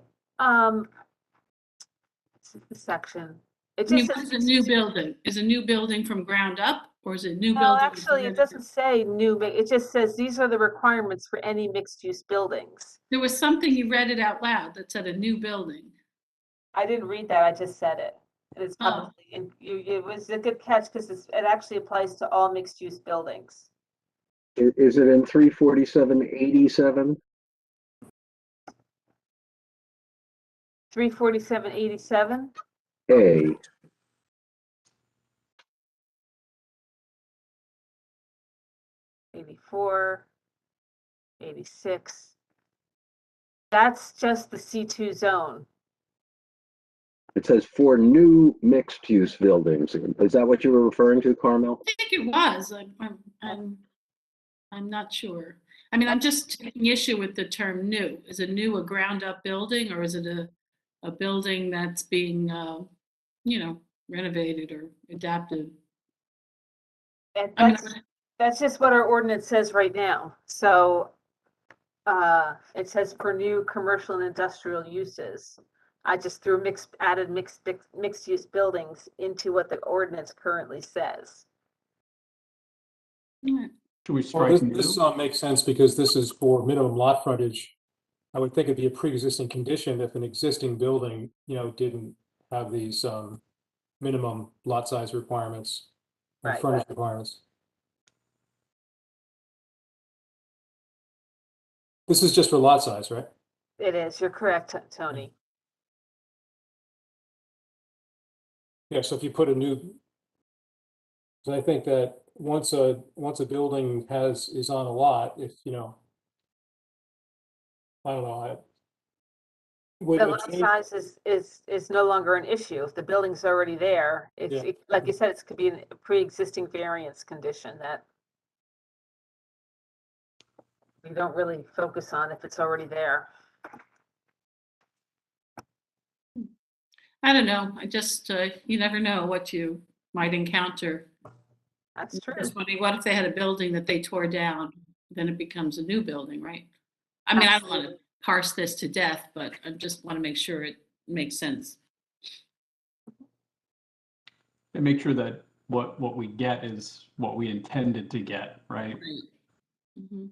the section. It I mean, just what is says a new building? Is a new building from ground up, or is it new no, building? actually, it doesn't say new. It just says these are the requirements for any mixed-use buildings. There was something you read it out loud that said a new building. I didn't read that. I just said it. It's publicly, and it was a good catch because it actually applies to all mixed-use buildings. Is it in 34787? 34787. A. 84, 86. That's just the C2 zone. It says for new mixed-use buildings. Is that what you were referring to, Carmel? I think it was. I'm not sure. I mean, I'm just taking issue with the term new. Is a new a ground-up building, or is it a building that's being, renovated or adapted? And that's just what our ordinance says right now. So it says for new commercial and industrial uses. I just threw added mixed use buildings into what the ordinance currently says. Right. Should we Well, strike this new? makes sense because this is for minimum lot frontage. I would think it'd be a pre-existing condition if an existing building, didn't have these minimum lot size requirements and Right. frontage requirements. This is just for lot size, right? It is. You're correct, Tony. Yeah, so if you put a new, so I think that once a building is on a lot, if, I don't know, The lot size is no longer an issue. If the building's already there, like you said, it could be a pre-existing variance condition that we don't really focus on if it's already there. I don't know. I just, you never know what you might encounter That's true. Just wondering, what if they had a building that they tore down, then it becomes a new building, right? I mean, I don't want to parse this to death, but I just want to make sure it makes sense. And make sure that what we get is what we intended to get, right? Mhm.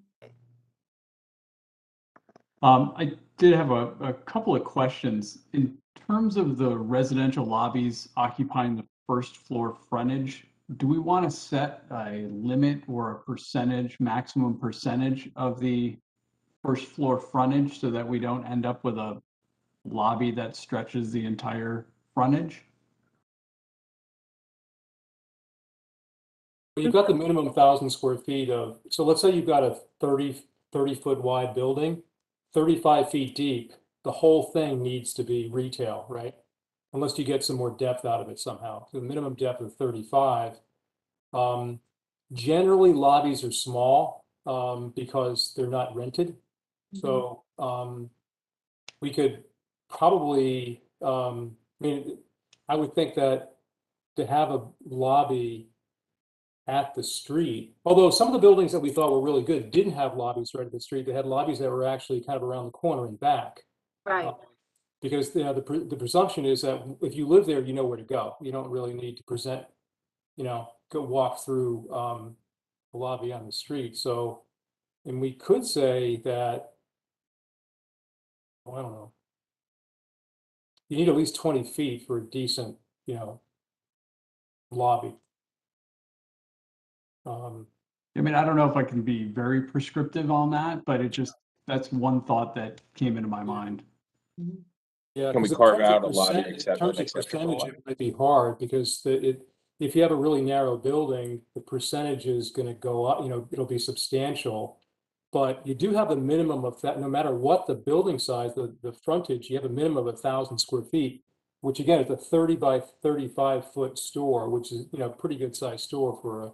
I did have a couple of questions. In terms of the residential lobbies occupying the first floor frontage, do we want to set a limit or a percentage, maximum percentage of the first floor frontage so that we don't end up with a lobby that stretches the entire frontage? You've got the minimum 1,000 square feet of, so let's say you've got a 30-foot wide building, 35 feet deep, the whole thing needs to be retail, right? Unless you get some more depth out of it somehow. So the minimum depth of 35. Generally, lobbies are small because they're not rented. So we could probably, I mean, I would think that to have a lobby at the street, although some of the buildings that we thought were really good didn't have lobbies right at the street. They had lobbies that were actually kind of around the corner and back. Right. Because the presumption is that if you live there, you know where to go. You don't really need to go walk through the lobby on the street. So, and we could say that, well, I don't know, you need at least 20 feet for a decent, lobby. I mean, I don't know if I can be very prescriptive on that, but that's one thought that came into my mind. Yeah, Can we 'cause in carve terms of out a lobby percent- except in terms of acceptable? percentage, it might be hard because if you have a really narrow building, the percentage is going to go up, it'll be substantial. But you do have a minimum of that, no matter what the building size, the frontage, you have a minimum of 1,000 square feet, which again is a 30 by 35 foot store, which is, a pretty good sized store for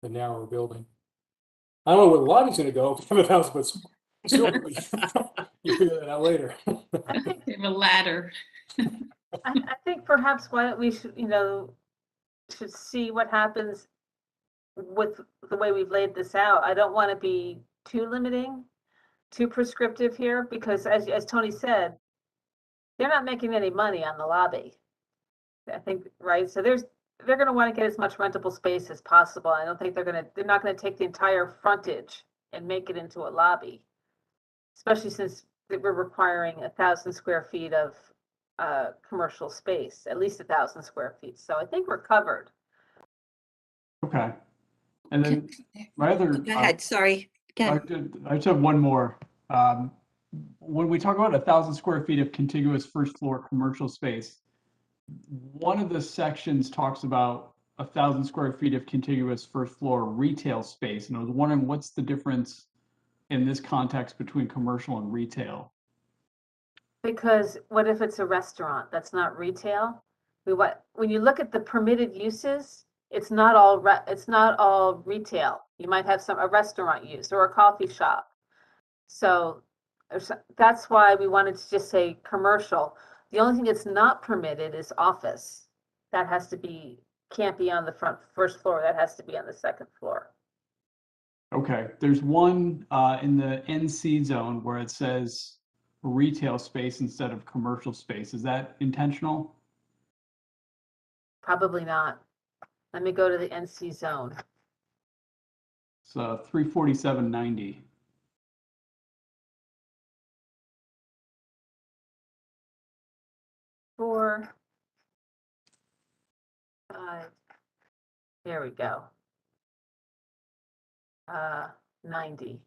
a narrower building. I don't know where the lobby's going to go if you have 1,000 foot store. You figure that out later. They have a ladder. I think perhaps why don't we should see what happens with the way we've laid this out. I don't want to be too limiting, too prescriptive here, because as Tony said, they're not making any money on the lobby. I think, right? So they're going to want to get as much rentable space as possible. I don't think they're not going to take the entire frontage and make it into a lobby, especially since we're requiring 1,000 square feet of commercial space, at least 1,000 square feet. So I think we're covered. Okay. And then my other, Go ahead, sorry. Go I ahead. just have one more. When we talk about 1,000 square feet of contiguous first floor commercial space, one of the sections talks about 1,000 square feet of contiguous first floor retail space. And I was wondering, what's the difference in this context between commercial and retail? Because what if it's a restaurant that's not retail? When you look at the permitted uses, it's not all retail. You might have a restaurant use or a coffee shop. So that's why we wanted to just say commercial. The only thing that's not permitted is office. That can't be on the first floor. That has to be on the second floor. Okay, there's one in the NC zone where it says retail space instead of commercial space. Is that intentional? Probably not. Let me go to the NC zone. It's 347.90. There we go. 90.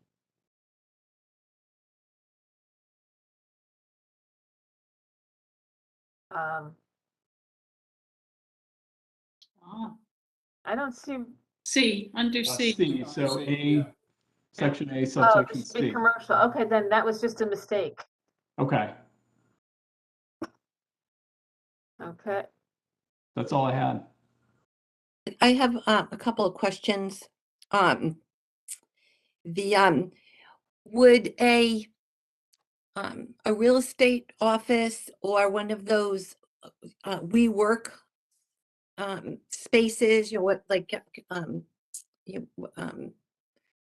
I don't see. C, under C. C, so C, section A, Oh, subsection this should be C. commercial. Okay, then that was just a mistake. Okay, Okay. that's all I had. I have a couple of questions. Would a real estate office or one of those WeWork spaces, you,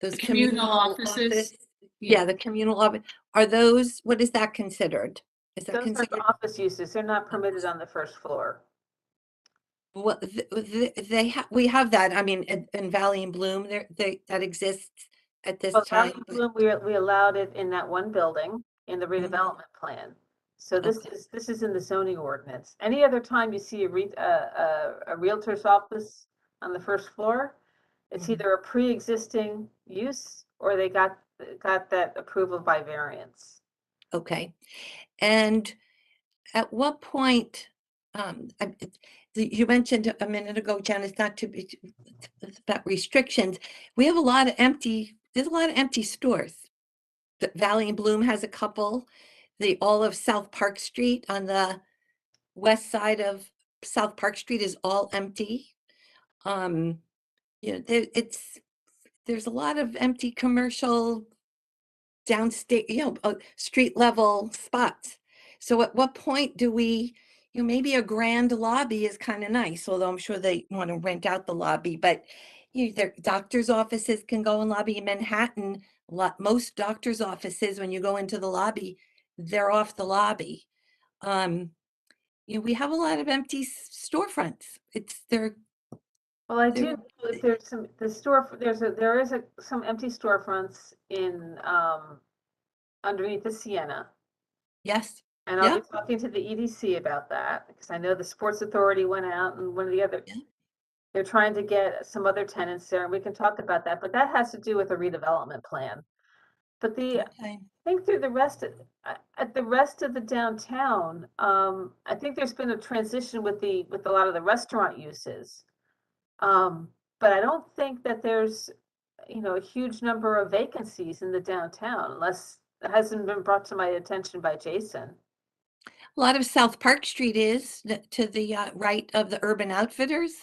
those The communal offices. office- Yeah, the communal office, are those, what is that considered? Is that Those considered? are office uses. They're not permitted on the first floor. Well, we have that, I mean, in Valley and Bloom, that exists at this Well, Valley time. Bloom, we allowed it in that one building in the Mhm. redevelopment plan. So this Okay. is in the zoning ordinance. Any other time you see a realtor's office on the first floor, it's Mhm. either a pre-existing use or they got that approval by variance. Okay, and at what point, you mentioned a minute ago, Janice, not to be, it's about restrictions. We have there's a lot of empty stores. The Valley and Bloom has a couple. All of South Park Street on the west side of South Park Street is all empty. You know, there's a lot of empty commercial downstate, street level spots. So at what point do we, maybe a grand lobby is kind of nice, although I'm sure they want to rent out the lobby, but their doctor's offices can go in lobby in Manhattan. Most doctor's offices, when you go into the lobby, they're off the lobby. We have a lot of empty storefronts. Well, I There- do, know that there's some empty storefronts in, underneath the Sienna. yes, And I'll yeah, be talking to the EDC about that, because I know the Sports Authority went out and one of the other, Yeah. they're trying to get some other tenants there, and we can talk about that, but that has to do with a redevelopment plan. But okay. I think through the rest of, at the rest of the downtown, I think there's been a transition with a lot of the restaurant uses. But I don't think that there's, a huge number of vacancies in the downtown, unless it hasn't been brought to my attention by Jason. A lot of South Park Street is to the right of the Urban Outfitters.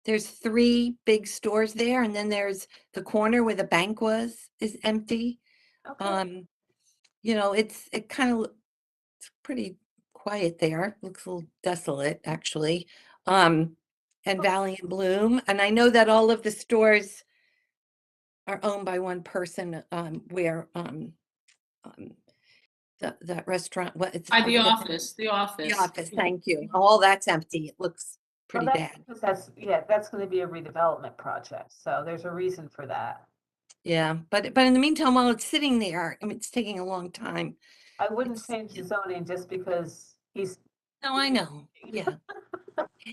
There's 3 big stores there, and then there's the corner where the bank is empty. Okay. It's pretty quiet there. Looks a little desolate, actually. And Valley and Bloom, and I know that all of the stores are owned by one person. Where that restaurant, By the I forget office, the the office. office. Thank you. All that's empty. It looks Well, pretty bad. that's gonna be a redevelopment project, so there's a reason for that. Yeah, but in the meantime, while it's sitting there, I mean, it's taking a long time. I wouldn't It's- change the zoning just because he's, No, I know. Yeah.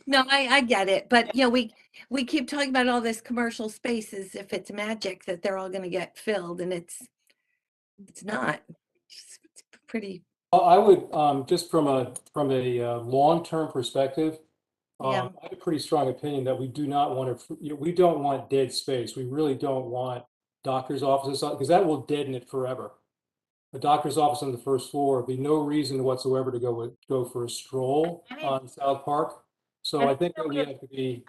No, I get it. But we keep talking about all this commercial spaces, if it's magic that they're all gonna get filled, and it's not. It's pretty, I would, just from a long-term perspective, yeah. I have a pretty strong opinion that we do not want to, we don't want dead space. We really don't want doctor's offices, because that will deaden it forever. A doctor's office on the first floor would be no reason whatsoever to go for a stroll on South Park. So I think that we have to be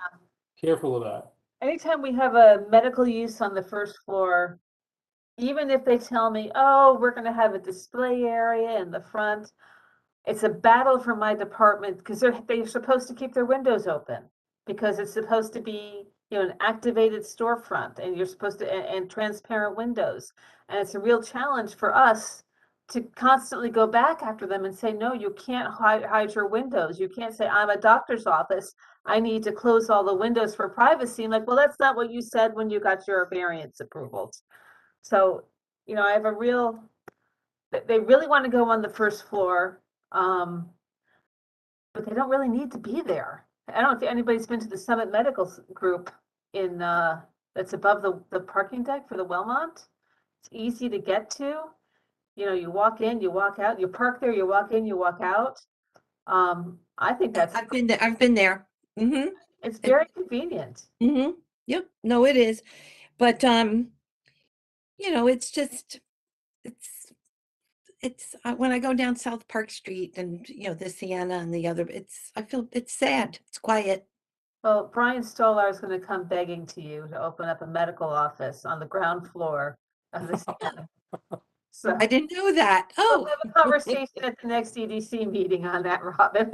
careful of that. anytime we have a medical use on the first floor, even if they tell me, oh, we're gonna have a display area in the front, it's a battle for my department, because they're supposed to keep their windows open. Because it's supposed to be, an activated storefront, and you're supposed to, and transparent windows. And it's a real challenge for us to constantly go back after them and say, no, you can't hide your windows. You can't say, I'm a doctor's office, I need to close all the windows for privacy. I'm like, well, that's not what you said when you got your variance approvals. So, I have they really want to go on the first floor, but they don't really need to be there. I don't know if anybody's been to the Summit Medical Group in, that's above the parking deck for the Wellmont. It's easy to get to. You walk in, you walk out, you park there, you walk in, you walk out. I think I've been there. I've been there. Mm-hmm. it's very convenient. Mm-hmm. Yep. No, it is. But it's just it's when I go down South Park Street and the Sienna and the other, I feel it's sad. It's quiet. Well, Brian Stolar is going to come begging to you to open up a medical office on the ground floor of the Sienna. So I didn't know that. we'll Oh, have a conversation at the next EDC meeting on that, Robin.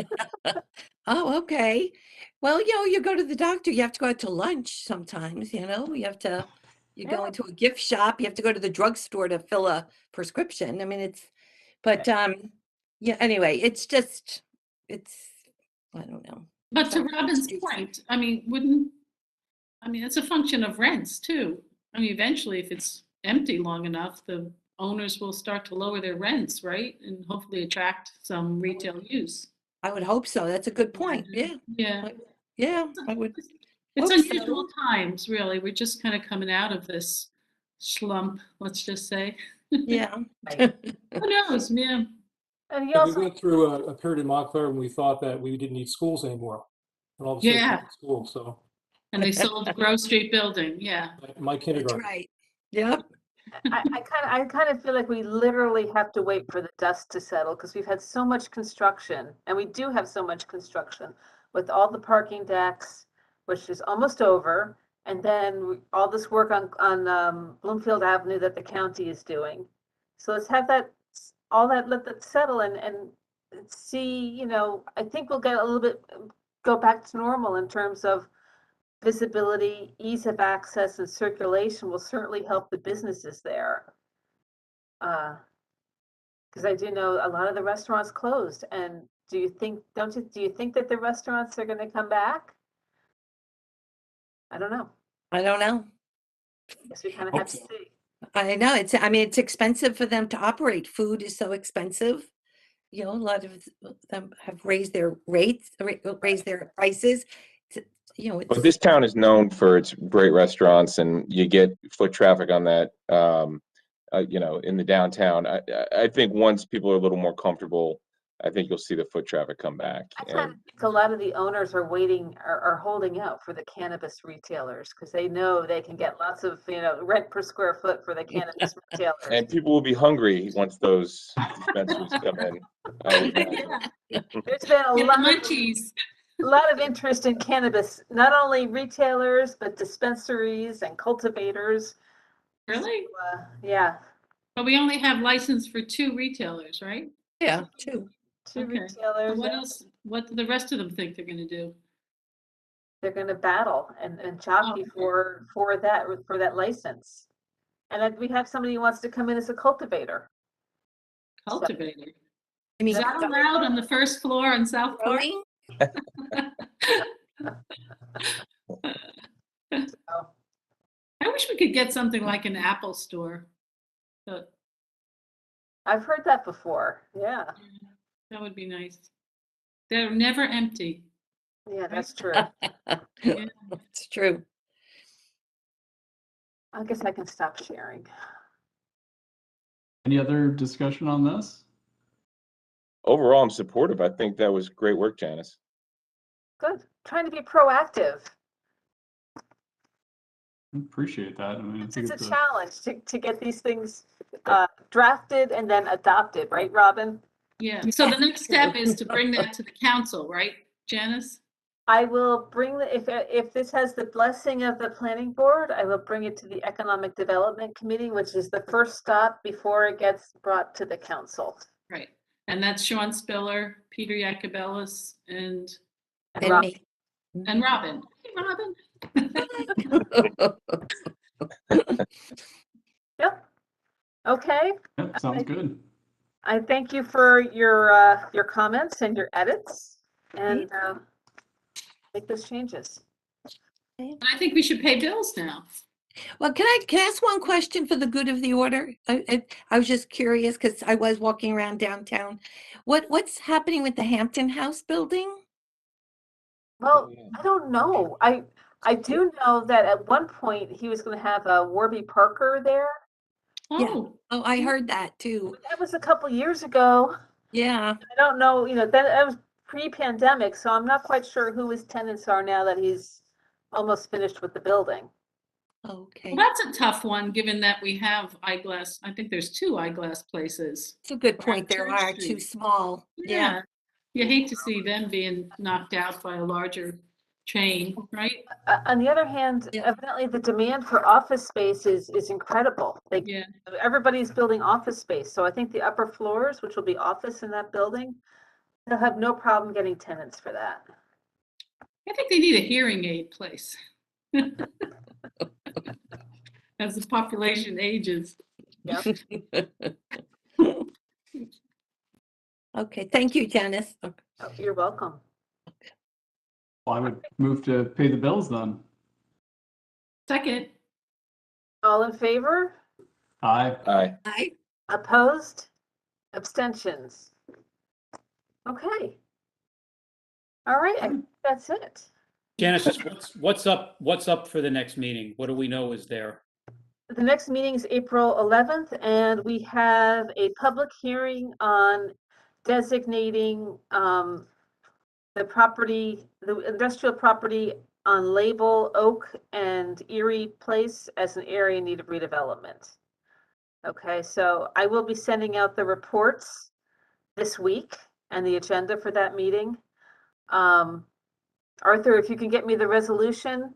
oh, okay. Well, you go to the doctor, you have to go out to lunch sometimes, you have to, you go Yeah. into a gift shop, you have to go to the drugstore to fill a prescription. I mean, but, yeah, anyway, it's, I don't know. But to Sorry, Robin's excuse me. point, it's a function of rents too. I mean, eventually, if it's empty long enough, the owners will start to lower their rents, right? And hopefully attract some retail use. I would hope so. That's a good point. Yeah. Yeah. Yeah, I would. It's hope so. unusual times, really. We're just kind of coming out of this slump, let's just say. Yeah. Right. Who knows? Yeah. And he We also, went through a period in Montclair when we thought that we didn't need schools anymore. And all of a sudden, Yeah. we need schools, so And they sold the Grove Street building. Yeah. my That's kindergarten. right. Yep. I kind of feel like we literally have to wait for the dust to settle because we've had so much construction, and we do have so much construction with all the parking decks, which is almost over, and then all this work on Bloomfield Avenue that the county is doing. So let's have let that settle and see, I think we'll get a little bit, go back to normal in terms of visibility, ease of access, and circulation will certainly help the businesses there. Because I do know a lot of the restaurants closed. And do you think that the restaurants are going to come back? I don't know. I don't know. Guess we kind of Hope have to so. see. I know it's expensive for them to operate. Food is so expensive. A lot of them have raised their rates, raised their prices. But this town is known for its great restaurants, and you get foot traffic on that, in the downtown. I think once people are a little more comfortable, I think you'll see the foot traffic come back. I kind of think a lot of the owners are are holding out for the cannabis retailers because they know they can get lots of, rent per square foot for the cannabis retailers. And people will be hungry once those dispensaries come in. I would imagine. There's been a Get the lot of munchies. a lot of interest in cannabis, not only retailers, but dispensaries and cultivators. Really? Yeah, But we only have license for 2 retailers, right? Yeah, too. two Okay. retailers. What else? What do the rest of them think they're going to do? They're going to battle and jockey for that license. And then we have somebody who wants to come in as a cultivator. Cultivator. I mean, Is that allowed on the first floor on South Park? growing? I wish we could get something like an Apple store. But I've heard that before. Yeah, that would be nice. They're never empty. yeah, that's true. It's true. I guess I can stop sharing. Any other discussion on this? Overall, I'm supportive. I think that was great work, Janice. Good. Trying to be proactive. Appreciate that. I mean, I think It's a challenge to get these things drafted and then adopted, right, Robin? Yeah. So the next step is to bring that to the council, right, Janice? I will bring if this has the blessing of the planning board, I will bring it to the Economic Development Committee, which is the first stop before it gets brought to the council. Right. And that's Sean Spiller, Peter Yacobellis, and Robin. Me. and Robin. Hey, Robin. Yep. Okay. Yep, sounds good. I thank you for your comments and your edits and make those changes. And I think we should pay bills now. Well, can I ask one question for the good of the order? I was just curious because I was walking around downtown. What's happening with the Hampton House building? Well, I don't know. I do know that at one point he was going to have a Warby Parker there. Oh, Oh, I heard that too. That was a couple years ago. Yeah. I don't know, that was pre-pandemic, so I'm not quite sure who his tenants are now that he's almost finished with the building. Okay. well, that's a tough one, given that we have eyeglass. I think there's 2 eyeglass places. It's a good Around point. There Church are Street. too small. Yeah. You hate to see them being knocked out by a larger chain, right? On the other hand, Yeah. evidently the demand for office space is incredible. Like, Yeah. everybody's building office space, so I think the upper floors, which will be office in that building, they'll have no problem getting tenants for that. I think they need a hearing aid place. As the population ages. Yep. Okay, thank you, Janice. Oh, you're welcome. Well, I would move to pay the bills then. Second, All in favor? Aye. Aye. Aye. Opposed? Abstentions? Okay. All right, I think that's it. Janice, just what's up for the next meeting? What do we know is there? The next meeting is April 11th, and we have a public hearing on designating the property, the industrial property on Label, Oak, and Erie Place as an area in need of redevelopment. Okay, so I will be sending out the reports this week and the agenda for that meeting. Arthur, if you can get me the resolution,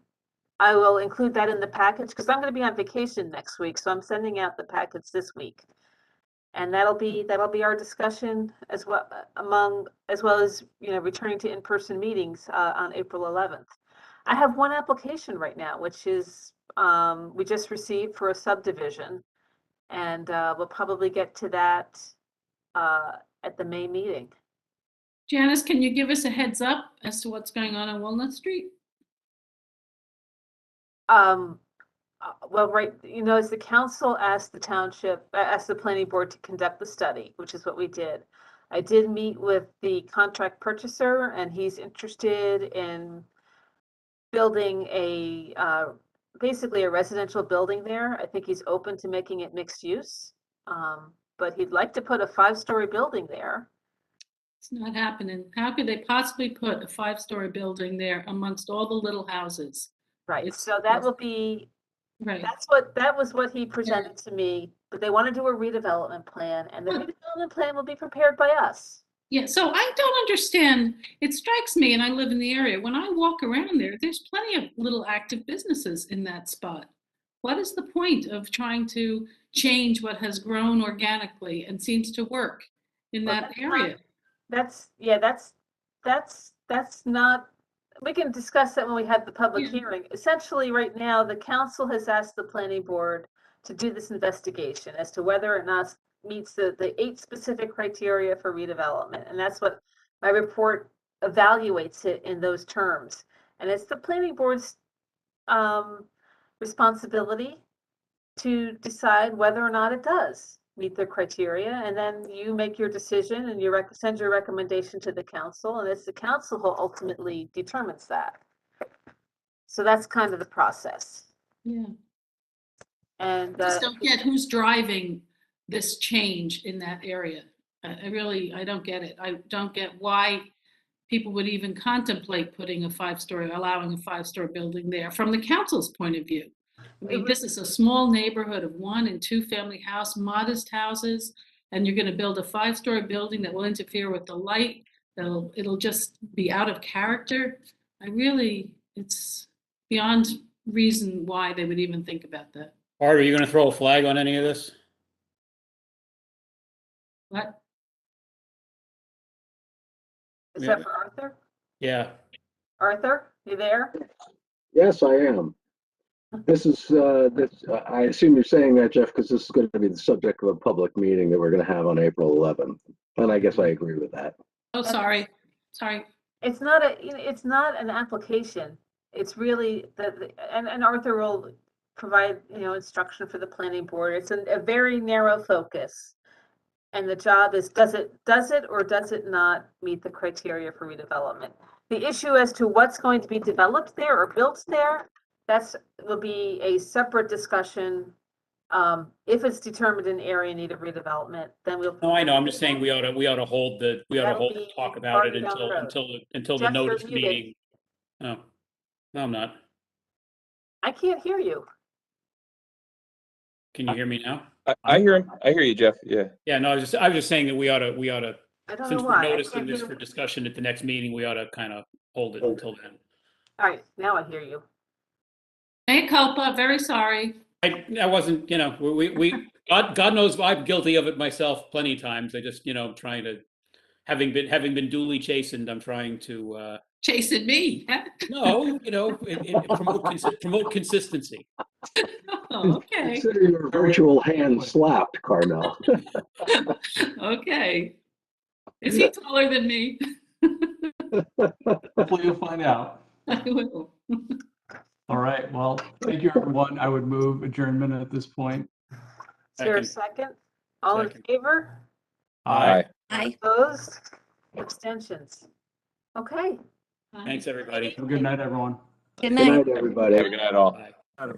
I will include that in the package because I'm going to be on vacation next week, so I'm sending out the package this week. And that'll be our discussion as well as returning to in-person meetings on April 11th. I have one application right now, which is we just received for a subdivision, and we'll probably get to that at the May meeting. Janice, can you give us a heads up as to what's going on Walnut Street? Well, right, as the council asked the planning board to conduct the study, which is what we did. I did meet with the contract purchaser, and he's interested in building basically a residential building there. I think he's open to making it mixed use, but he'd like to put a 5-story building there. It's not happening. How could they possibly put a 5-story building there amongst all the little houses? Right, It's- so that will be, Right. that was what he presented to me, but they want to do a redevelopment plan, and the redevelopment plan will be prepared by us. Yeah, so I don't understand. It strikes me, and I live in the area, when I walk around there, there's plenty of little active businesses in that spot. What is the point of trying to change what has grown organically and seems to work in Well, that area? That's not, we can discuss that when we have the public Yeah. hearing. Essentially, right now, the council has asked the planning board to do this investigation as to whether or not it meets the 8 specific criteria for redevelopment. And that's what my report evaluates it in those terms. And it's the planning board's responsibility to decide whether or not it does meet the criteria, and then you make your decision and you send your recommendation to the council, and it's the council who ultimately determines that. So that's kind of the process. Yeah. And I just don't get who's driving this change in that area. I don't get it. I don't get why people would even contemplate putting allowing a 5-story building there from the council's point of view. I mean, this is a small neighborhood of 1- and 2-family house, modest houses, and you're going to build a 5-story building that will interfere with the light. It'll just be out of character. It's beyond reason why they would even think about that. Art, are you going to throw a flag on any of this? What? is Yeah. that for Arthur? Yeah. Arthur, you there? Yes, I am. This is, I assume you're saying that, Jeff, because this is going to be the subject of a public meeting that we're going to have on April 11th. And I guess I agree with that. Oh, sorry. It's not an application. It's really and Arthur will provide, instruction for the planning board. It's a very narrow focus. And the job is, does it or does it not meet the criteria for redevelopment? The issue as to what's going to be developed there or built there, will be a separate discussion. If it's determined an area in need of redevelopment, then we'll. No, I know. I'm just saying we ought to hold the That'll be talk about it farther down the road. until the Jeff, you're notice muted. meeting. No, I'm not. I can't hear you. Can you hear me now? I hear him. I hear you, Jeff. Yeah. Yeah, no, I was just saying that we ought to, I don't since know we're why. I noticing can't this hear- for discussion at the next meeting, we ought to kind of hold it until then. All right, now I hear you. Mea culpa, very sorry. I wasn't, God knows I'm guilty of it myself plenty of times. I just, trying to, having been duly chastened, I'm trying to, Chasing me. no, promote consistency. Oh, okay, Consider your virtual hand slapped, Carmel. okay. Is he taller than me? Hopefully you'll find out. I will. All right, well, thank you, everyone. I would move adjournment at this point. Is there a Second. second? All in Second. favor? Aye. Aye. Opposed? Abstentions? Okay. Thanks, everybody. Have a good night, everyone. Good Good night. night, everybody. Have a good night all. Bye.